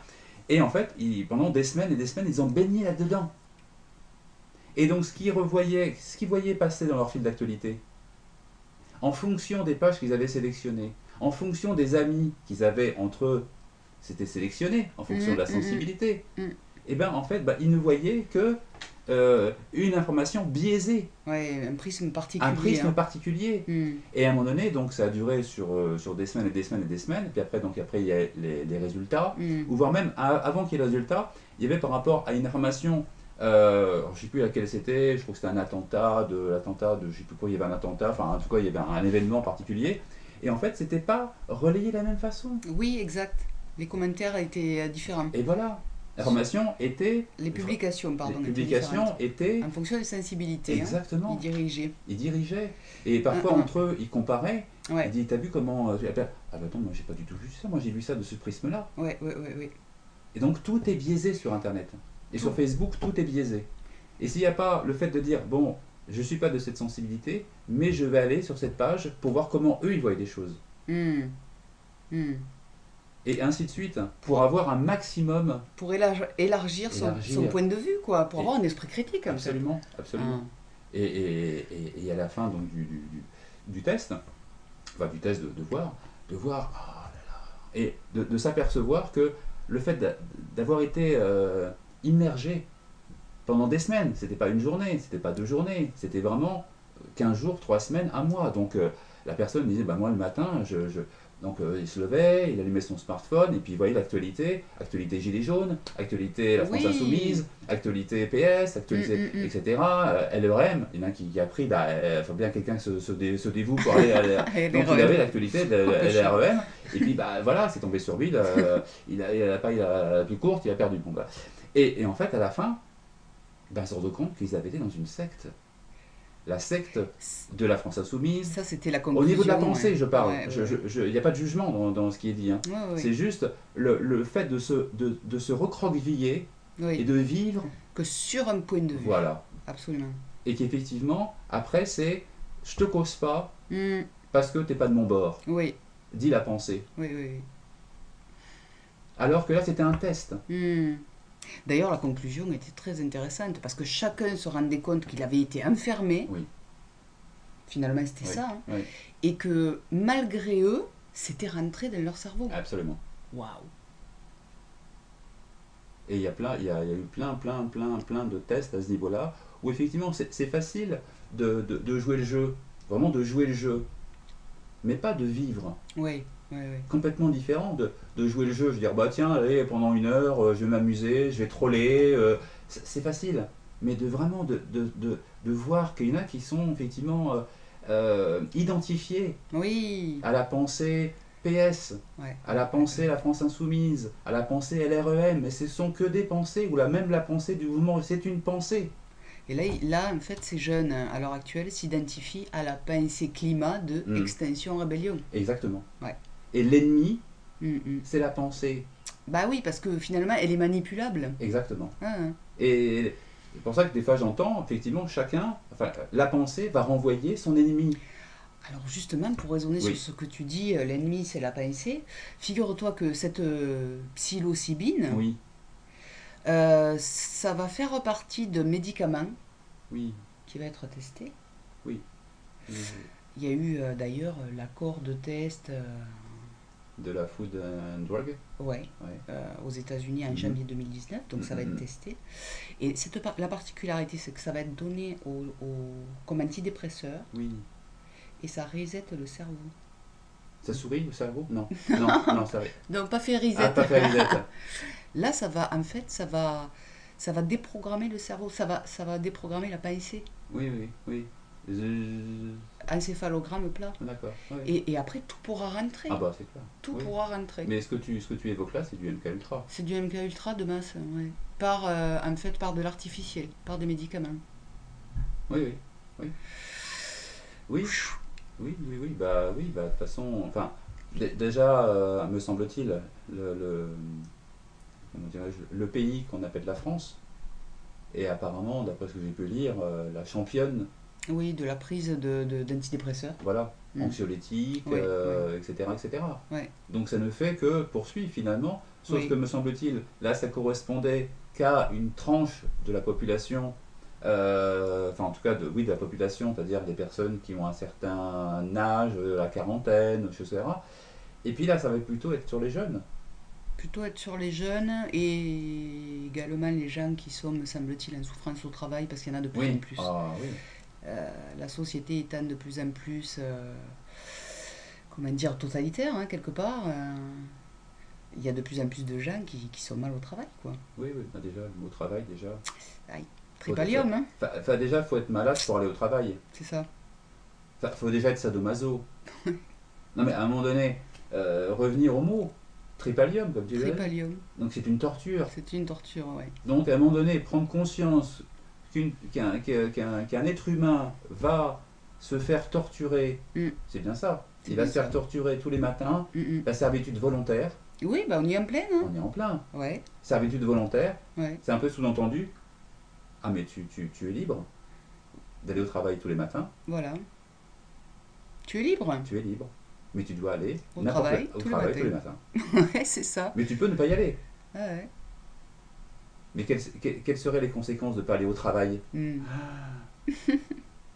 Et en fait, pendant des semaines et des semaines, ils ont baigné là-dedans. Et donc, ce qu'ils voyaient passer dans leur fil d'actualité, en fonction des pages qu'ils avaient sélectionnées, en fonction des amis qu'ils avaient entre eux, c'était sélectionné en fonction Mm, de la mm, sensibilité, mm, mm. et bien en fait, bah, ils ne voyaient que une information biaisée, Ouais, un prisme un particulier, prisme hein. particulier. Mm. Et à un moment donné, donc ça a duré sur des semaines et des semaines et des semaines, puis après, il y a les résultats, Mm. ou voire même avant qu'il y ait les résultats, il y avait par rapport à une information je ne sais plus laquelle c'était, je crois que c'était l'attentat de, je ne sais plus quoi, il y avait un attentat, enfin en tout cas il y avait un événement particulier, et en fait c'était pas relayé de la même façon. Oui, exact. Les commentaires étaient différents. Et voilà, l'information était, Les publications, les pardon, étaient publications différentes. étaient En fonction des sensibilités, hein, ils exactement, dirigeaient. ils dirigeaient, et parfois entre eux ils comparaient, ils Ouais, disaient t'as vu comment, ah bah attends, moi j'ai pas du tout vu ça, moi j'ai vu ça de ce prisme-là. ouais, ouais, ouais, ouais. Et donc tout est biaisé sur Internet. Et sur Tout. Facebook, tout est biaisé. Et s'il n'y a pas le fait de dire, bon, je ne suis pas de cette sensibilité, mais je vais aller sur cette page pour voir comment eux, ils voient des choses. Hmm, hmm. Et ainsi de suite, pour avoir un maximum, Pour élargir son élargir. point de vue, quoi, pour Et avoir un esprit critique, en fait. absolument, absolument. Ah. Et à la fin donc, du test, enfin du test de voir, ah là là, et de s'apercevoir que le fait d'avoir été immergé pendant des semaines, c'était pas une journée, c'était pas 2 journées, c'était vraiment 15 jours, 3 semaines, un mois. Donc la personne disait, bah moi le matin, donc il se levait, il allumait son smartphone, et puis il voyait l'actualité, actualité Gilets jaunes, actualité La France Oui. Insoumise, actualité PS, actualité, etc. LRM, il y en a qui a pris, bah, il faut bien quelqu'un se dévoue pour aller à donc il avait LREM. l'actualité de Oh, péché. LREM, et puis bah voilà, c'est tombé sur lui, il a la paille la plus courte, il a perdu. Bon, bah. Et en fait, à la fin, ben, ils se rendent compte qu'ils avaient été dans une secte. La secte de la France Insoumise. Ça, c'était la Au niveau de la conclusion, ouais. pensée, je parle. Ouais, ouais, Il n'y a pas de jugement dans ce qui est dit. Hein. ouais. Ouais, C'est ouais. juste le fait de se recroqueviller et Oui. de vivre, Que sur un point de vue. voilà. Absolument. Et qu'effectivement, après, c'est je te cause pas Hmm. parce que t'es pas de mon bord. Oui, Dis la pensée. oui, oui. Alors que là, c'était un test. Hmm. D'ailleurs, la conclusion était très intéressante parce que chacun se rendait compte qu'il avait été enfermé. Oui, Finalement, c'était oui, ça. Hein. oui, Et que malgré eux, c'était rentré dans leur cerveau. absolument. Waouh. Et il y a eu plein de tests à ce niveau-là, où effectivement c'est facile de jouer le jeu, vraiment de jouer le jeu, mais pas de vivre. Oui, oui, oui. Complètement différent de jouer le jeu, je veux dire, bah tiens, allez, pendant une heure, je vais m'amuser, je vais troller, c'est facile. Mais de vraiment de voir qu'il y en a qui sont effectivement identifiés Oui. à la pensée PS, Ouais, à la ouais, pensée La France Insoumise, à la pensée LREM, mais ce sont que des pensées, ou même la pensée du mouvement, c'est une pensée. et là, en fait, ces jeunes, à l'heure actuelle, s'identifient à la pensée climat de Mm, Extinction Rebellion. exactement. Ouais. Et l'ennemi, Mm. c'est la pensée. Bah oui, parce que finalement, elle est manipulable. Exactement. Hein. Et c'est pour ça que des fois j'entends, effectivement, chacun, enfin, la pensée va renvoyer son ennemi. Alors justement, pour raisonner sur Oui, ce que tu dis, l'ennemi c'est la pensée, figure-toi que cette psilocybine, oui, ça va faire partie de médicaments oui, qui va être testé. oui. Il y a eu d'ailleurs l'accord de test De la Food and Drug. ouais, Ouais. aux États-Unis en Mhm, janvier 2019, donc ça va être mhm, testé. Et la particularité, c'est que ça va être donné comme antidépresseur oui. et ça reset le cerveau. Ça sourit le cerveau? Non. Non, non, ça. Donc pas fait Ah, reset. pas fait reset. Là, ça va, en fait, ça va déprogrammer le cerveau, ça va déprogrammer la pensée. Oui, oui, oui. Encéphalogramme plat. D'accord. Oui. Et après, tout pourra Ah rentrer. bah c'est clair. Tout Oui. pourra rentrer. Mais ce que tu évoques là, c'est du MK Ultra. C'est du MK Ultra de masse, ouais. En fait, par de l'artificiel, par des médicaments. Oui, oui, oui. Oui, oui, oui, oui, bah de toute façon, enfin, déjà, me semble-t-il, comment dirais-je, le pays qu'on appelle la France est apparemment, d'après ce que j'ai pu lire, la championne, Oui, de la prise d'antidépresseurs. voilà, Mm. anxiolytiques, Oui, oui, etc., etc. oui, Donc ça ne fait que poursuivre finalement, sauf que oui. me semble-t-il, là ça correspondait qu'à une tranche de la population, enfin en tout cas oui, de la population, c'est-à-dire des personnes qui ont un certain âge, la quarantaine, etc. Et puis là ça va plutôt être sur les jeunes. Plutôt être sur les jeunes et également les gens qui sont, me semble-t-il, en souffrance au travail parce qu'il y en a de plus en Oui, plus. ah oui, La société étant de plus en plus, comment dire, totalitaire, hein, quelque part. Il y a de plus en plus de gens qui sont mal au travail, quoi. oui, oui, bah déjà, le mot travail, déjà. Aïe, Faut être, trépalium, hein, enfin, déjà, faut être malade pour aller au travail. c'est ça. Enfin, faut déjà être sadomaso. Non mais à un moment donné, revenir au mot, tripalium, comme tu disais. Trépalium, Donc c'est une torture. c'est une torture, ouais. Donc à un moment donné, prendre conscience qu'un être humain va se faire torturer, Mm, c'est bien ça. c'est Il va bien se faire ça. torturer tous les matins. Mm, mm. La servitude volontaire, Oui, bah on y est en plein, hein. on est en plein. Ouais, Servitude volontaire, ouais, c'est un peu sous-entendu. Ah mais tu es libre d'aller au travail tous les matins, voilà. Tu es libre tu es libre. Mais tu dois aller au n'importe travail au tous les travail tous les matins. matins. Ouais, c'est ça. Mais tu peux ne pas y aller. Ah ouais. Mais quelles seraient les conséquences de ne pas aller au travail? Mm.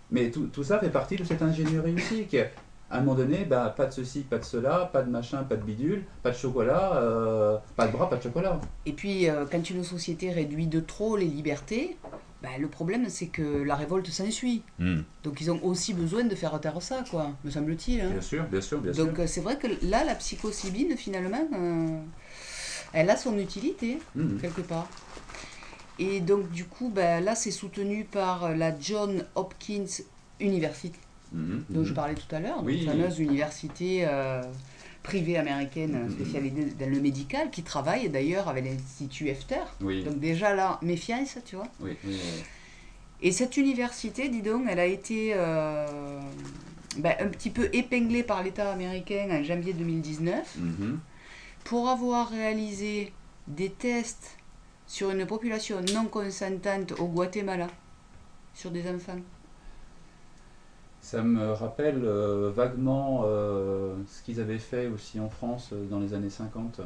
Mais tout ça fait partie de cette ingénierie aussi. À un moment donné, bah, pas de ceci, pas de cela, pas de machin, pas de bidule, pas de chocolat, pas de bras, pas de chocolat. Et puis, quand une société réduit de trop les libertés, Ben, le problème, c'est que la révolte s'ensuit. Hmm. Donc ils ont aussi besoin de faire taire ça, quoi, me semble-t-il, hein. Bien sûr, bien sûr, bien sûr. Donc c'est vrai que là, la psilocybine, finalement, elle a son utilité, Hmm. quelque part. Et donc, du coup, ben, là, c'est soutenu par la John Hopkins University, Mhm, dont je mhm. parlais tout à l'heure, donc Oui. fameuse université privée américaine Mhm, mhm. spécialisée dans le médical, qui travaille d'ailleurs avec l'Institut Efter. Oui, Donc déjà là, méfiance, tu vois. oui, oui, oui. Et cette université, dis donc, elle a été ben, un petit peu épinglée par l'État américain en janvier 2019 Mhm. pour avoir réalisé des tests sur une population non consentante au Guatemala, sur des enfants. Ça me rappelle vaguement ce qu'ils avaient fait aussi en France dans les années 50.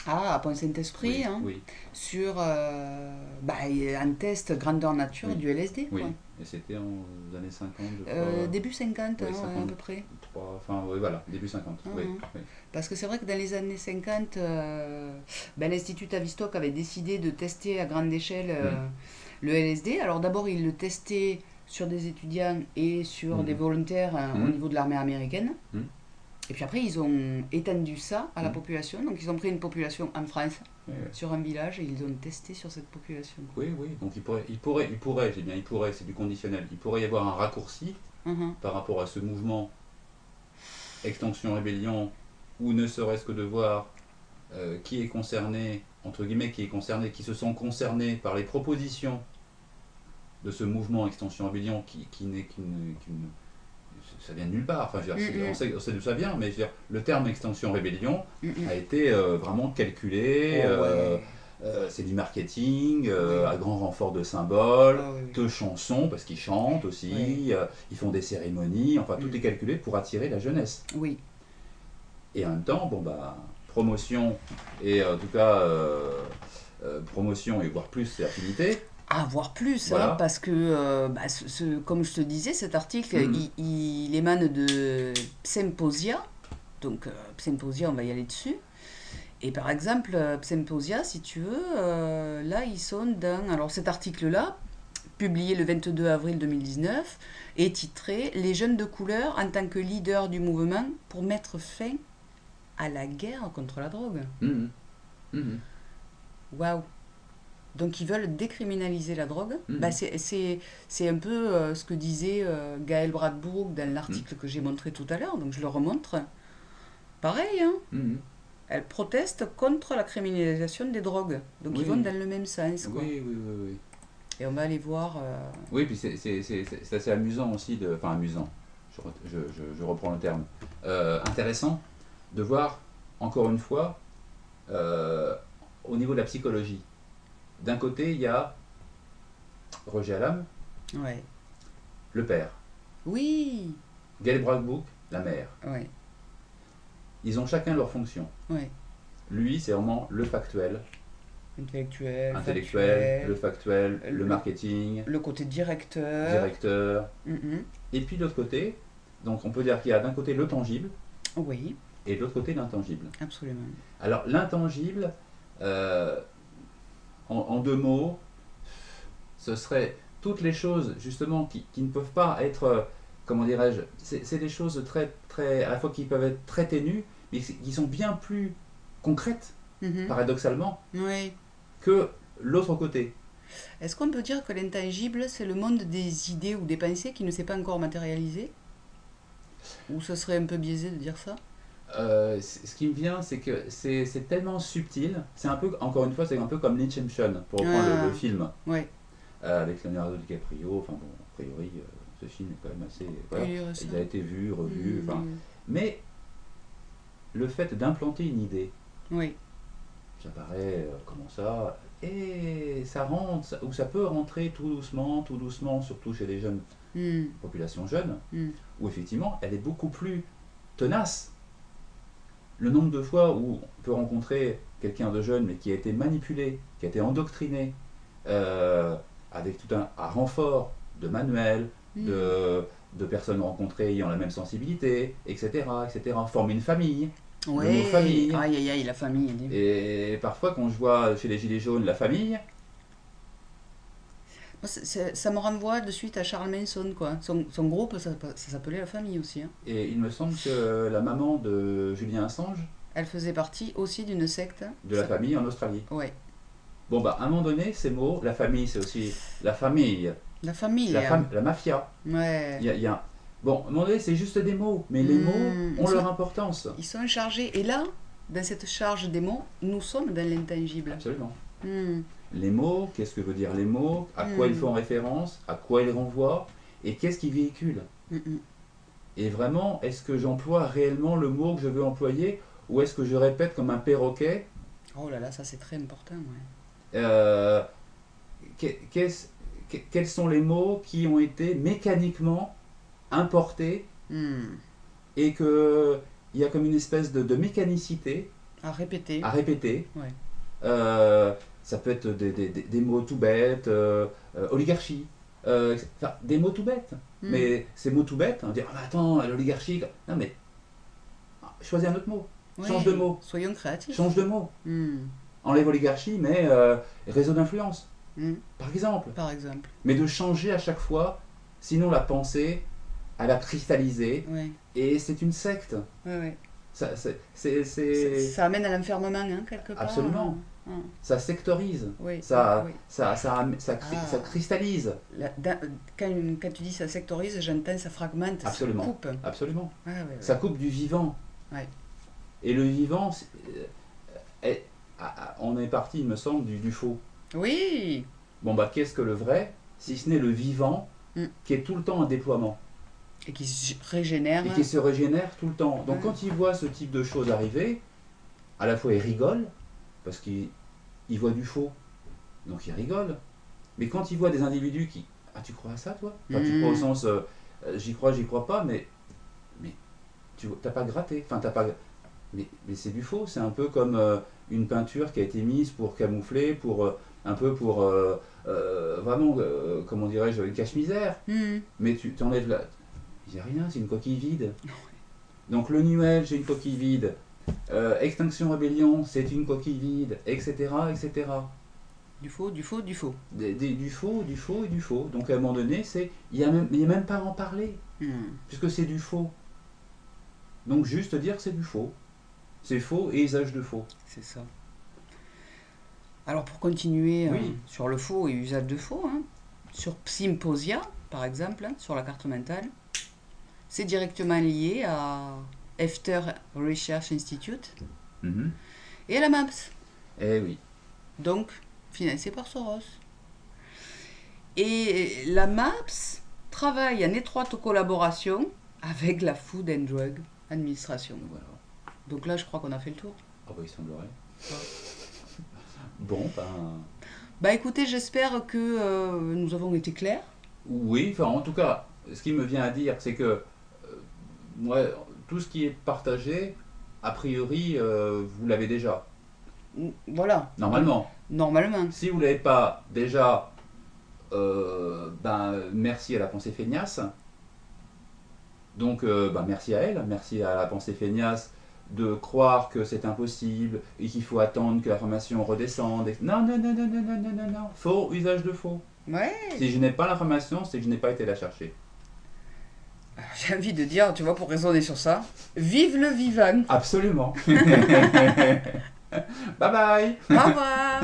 Ah, à Pont-Saint-Esprit, Oui, hein, oui, sur bah, un test grandeur nature oui, du LSD, quoi. oui. Et c'était aux années 50, je crois. Début 50, hein, Oui, ouais, à peu près. 53, enfin, oui, voilà, début 50. Oui, Mhm. oui. Parce que c'est vrai que dans les années 50, ben, l'Institut Tavistock avait décidé de tester à grande échelle Hmm, le LSD. Alors d'abord, il le testait sur des étudiants et sur des mhm, volontaires hein, au hmm, niveau de l'armée américaine. hmm, Et puis après, ils ont étendu ça à la hmm. population. Donc ils ont pris une population en France, Oui, oui. sur un village, et ils ont testé sur cette population. Oui, oui. Donc j'ai bien, il pourrait, c'est du conditionnel. Il pourrait y avoir un raccourci Mhm. par rapport à ce mouvement Extinction Rébellion, ou ne serait-ce que de voir qui est concerné, entre guillemets, qui est concerné, qui se sont concernés par les propositions de ce mouvement Extinction Rébellion qui n'est qu'une. Ça vient de nulle part. Enfin, je veux dire, Mhm. on sait d'où ça vient, mais je veux dire, le terme Extinction Rébellion Mhm. a été vraiment calculé. Oh ouais, C'est du marketing oui. à grand renfort de symboles, Ah oui, de chansons, parce qu'ils chantent oui. aussi, ils font des cérémonies, enfin tout Mm. est calculé pour attirer la jeunesse. Oui. Et en même temps, bon bah, promotion, et en tout cas, promotion et voire plus, c'est affinité. Ah, voire plus, hein, Voilà. parce que, bah, comme je te disais, cet article, Mhm. il émane de Symposia. Donc, Symposia, on va y aller dessus. Et par exemple, Symposia, si tu veux, là, ils sont dans. Alors, cet article-là, publié le 22 avril 2019, est titré Les jeunes de couleur en tant que leader du mouvement pour mettre fin à la guerre contre la drogue. Mhm. Mhm. Waouh! Donc ils veulent décriminaliser la drogue. Bah, Mhm. c'est un peu ce que disait Gaël Bradbourg dans Mhm. l'article que j'ai montré tout à l'heure, donc je le remontre. Pareil, hein, Mhm. elle proteste contre la criminalisation des drogues. Donc ils vont Oui, dans le même sens, quoi. oui, oui, oui, oui. Et on va aller voir. Oui, puis c'est assez amusant aussi de. Enfin, amusant, je reprends le terme. Intéressant de voir, encore une fois, euh, au niveau de la psychologie. D'un côté, il y a Roger Alam, Ouais. le père. Oui! Gail Bradbourg, la mère. Ouais, Ils ont chacun leur fonction. ouais. Lui, c'est vraiment le factuel, Intellectuel, intellectuel, le factuel, factuel, le le, marketing, le côté directeur. directeur. Mhm. Et puis de l'autre côté, donc on peut dire qu'il y a d'un côté le tangible Oui, et de l'autre côté l'intangible. absolument. Alors l'intangible, euh, en deux mots, ce serait toutes les choses justement qui ne peuvent pas être, comment dirais-je, c'est des choses très, très, à la fois qui peuvent être très ténues, mais qui sont bien plus concrètes, Mhm. paradoxalement, Oui. que l'autre côté. Est-ce qu'on peut dire que l'intangible, c'est le monde des idées ou des pensées qui ne s'est pas encore matérialisé? Ou ce serait un peu biaisé de dire ça? Ce qui me vient, c'est que c'est tellement subtil, c'est un peu, encore une fois, c'est un peu comme l'Inception, pour reprendre le Ah, film, oui, avec Leonardo DiCaprio, enfin bon, a priori, ce film est quand même assez, voilà, il est récent. il a été vu, revu, enfin, Mm, mais le fait d'implanter une idée, oui. ça paraît comment ça, et ça rentre, ou ça peut rentrer tout doucement, surtout chez les jeunes, Mm, populations jeunes, mm. où effectivement elle est beaucoup plus tenace. Le nombre de fois où on peut rencontrer quelqu'un de jeune mais qui a été manipulé, qui a été endoctriné, euh, avec tout un renfort de manuels, Mm. de personnes rencontrées ayant la même sensibilité, etc., etc., former une famille, le mot Ouais, famille. aïe aïe aïe, la famille. Et parfois, quand je vois chez les Gilets jaunes la famille, Ça me renvoie de suite à Charles Manson, quoi. Son groupe, ça s'appelait La Famille aussi, hein. Et il me semble que la maman de Julien Assange, Elle faisait partie aussi d'une secte. de la famille en Australie. Ouais. Bon, bah, à un moment donné, ces mots, la famille, c'est aussi la famille, La famille, hein. la mafia. Ouais. Il y a... Bon, à un moment donné, c'est juste des mots, mais les mots ont leur importance. Ils sont chargés. Et là, dans cette charge des mots, nous sommes dans l'intangible. Absolument. Hmm. Les mots, qu'est-ce que veut dire les mots, à quoi ils font référence, à quoi ils renvoient, et qu'est-ce qu'ils véhiculent. Hmm, hmm. Et vraiment, est-ce que j'emploie réellement le mot que je veux employer, ou est-ce que je répète comme un perroquet Oh là là, ça c'est très important, ouais. euh, quels sont les mots qui ont été mécaniquement importés Hmm. et qu'il y a comme une espèce de mécanicité À répéter. à répéter. Ouais. Ça peut être des mots tout bêtes, oligarchie, enfin, des mots tout bêtes. Hmm. Mais ces mots tout bêtes, on dit ah, mais attends, l'oligarchie. Non mais, choisis un autre mot. Ouais. Change de mot. Soyons créatifs. Change de mot. Hmm. Enlève oligarchie, mais réseau d'influence, Hmm. par exemple. Par exemple. Mais de changer à chaque fois, sinon la pensée, elle a cristallisé, Ouais. et c'est une secte. Ouais, ouais. Ça amène à l'enfermement, hein, quelque part. Absolument. Hein. Ça sectorise, Oui, ça, oui, oui. ça cristallise. Quand tu dis ça sectorise, j'entends ça fragmente, Absolument. ça coupe. Absolument. Ouais, ouais, ouais. Ça coupe du vivant. Ouais. Et le vivant, on est parti, il me semble, du faux. Oui. Bon, bah, qu'est-ce que le vrai, si ce n'est le vivant, qui est tout le temps en déploiement, Et qui se régénère. et qui se régénère tout le temps. Donc, Ouais. quand il voit ce type de choses arriver, à la fois il rigole, parce qu'il voit du faux, donc il rigole. Mais quand il voit des individus qui... Ah, tu crois à ça, toi? Enfin, tu crois au sens... j'y crois pas, mais tu t'as pas gratté. Enfin, t'as pas... Mais c'est du faux. C'est un peu comme une peinture qui a été mise pour camoufler, pour un peu pour... vraiment, comment dirais-je, une cache-misère. Mais tu t'enlèves la... Il n'y a rien, c'est une coquille vide. Donc le Nuel, c'est une coquille vide. Extinction Rébellion, c'est une coquille vide, etc. etc. Du faux, du faux, du faux. Du faux, du faux et du faux. Donc à un moment donné, il n'y a même pas à en parler, puisque c'est du faux. Donc juste dire que c'est du faux. C'est faux et usage de faux. C'est ça. Alors pour continuer Oui. sur le faux et usage de faux, hein, sur Symposia, par exemple, hein, sur la carte mentale, c'est directement lié à After Research Institute Mhm. et à la MAPS, Eh oui. donc financé par Soros. Et la MAPS travaille en étroite collaboration avec la Food and Drug Administration. Voilà. Donc là, je crois qu'on a fait le tour. Ah bah il semblerait. Bon, ben... Bah écoutez, j'espère que nous avons été clairs. Oui, enfin en tout cas, ce qui me vient à dire, c'est que moi, tout ce qui est partagé, a priori, vous l'avez déjà. Voilà. Normalement. Normalement. Si vous ne l'avez pas déjà, ben, merci à la pensée feignasse. Donc, ben, merci à elle, merci à la pensée feignasse de croire que c'est impossible et qu'il faut attendre que l'information redescende. Non, non, non, non, non, non, non, non, non. Faux, usage de faux. Ouais. Si je n'ai pas l'information, c'est que je n'ai pas été la chercher. J'ai envie de dire, tu vois, pour raisonner sur ça, vive le vivant. Absolument. Bye bye. Au revoir.